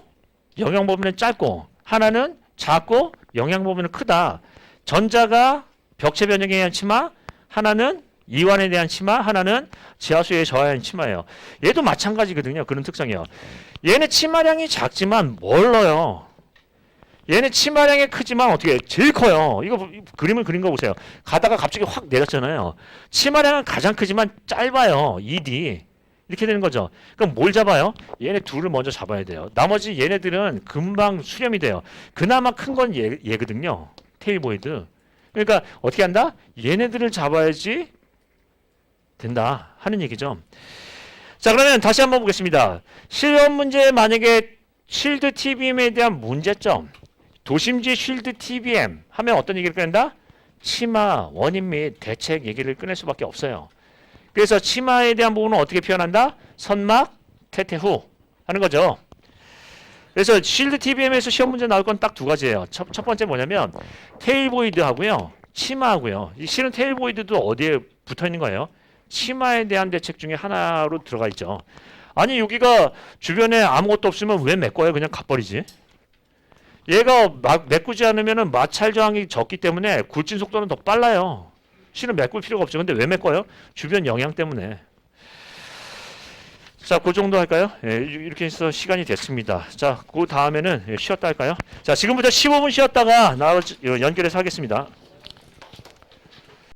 영향 범위는 짧고 하나는 작고 영향 범위는 크다. 전자가 벽체 변형에 의한 치마, 하나는 이완에 대한 치마, 하나는 지하수의 저하에 대한 치마예요. 얘도 마찬가지거든요. 그런 특성이요. 얘는 치마량이 작지만 멀어요. 얘는 치마량이 크지만 어떻게 제일 커요. 이거 그림을 그린 거 보세요. 가다가 갑자기 확 내렸잖아요. 치마량은 가장 크지만 짧아요. 2D. 이렇게 되는 거죠. 그럼 뭘 잡아요? 얘네 둘을 먼저 잡아야 돼요. 나머지 얘네들은 금방 수렴이 돼요. 그나마 큰 건 얘거든요. 테일보이드. 그러니까 어떻게 한다? 얘네들을 잡아야지 된다 하는 얘기죠. 자, 그러면 다시 한번 보겠습니다. 실험 문제 만약에 쉴드 TBM에 대한 문제점, 도심지 쉴드 TBM 하면 어떤 얘기를 꺼낸다? 치마, 원인 및 대책 얘기를 꺼낼 수밖에 없어요. 그래서 치마에 대한 부분은 어떻게 표현한다? 선막, 퇴퇴 후 하는 거죠. 그래서 쉴드 TBM에서 시험 문제 나올 건 딱 두 가지예요. 첫 번째 뭐냐면 테일보이드하고요, 치마하고요. 이 실은 테일보이드도 어디에 붙어 있는 거예요? 치마에 대한 대책 중에 하나로 들어가 있죠. 아니 여기가 주변에 아무것도 없으면 왜 메꿔요? 그냥 가버리지. 얘가 메꾸지 않으면은 마찰 저항이 적기 때문에 굴진 속도는 더 빨라요. 실은 메꿀 필요가 없죠. 근데 왜 메꿔요? 주변 영향 때문에. 자, 그 정도 할까요? 예, 이렇게 해서 시간이 됐습니다. 자, 그 다음에는 쉬었다 할까요? 자, 지금부터 15분 쉬었다가 연결해서 하겠습니다.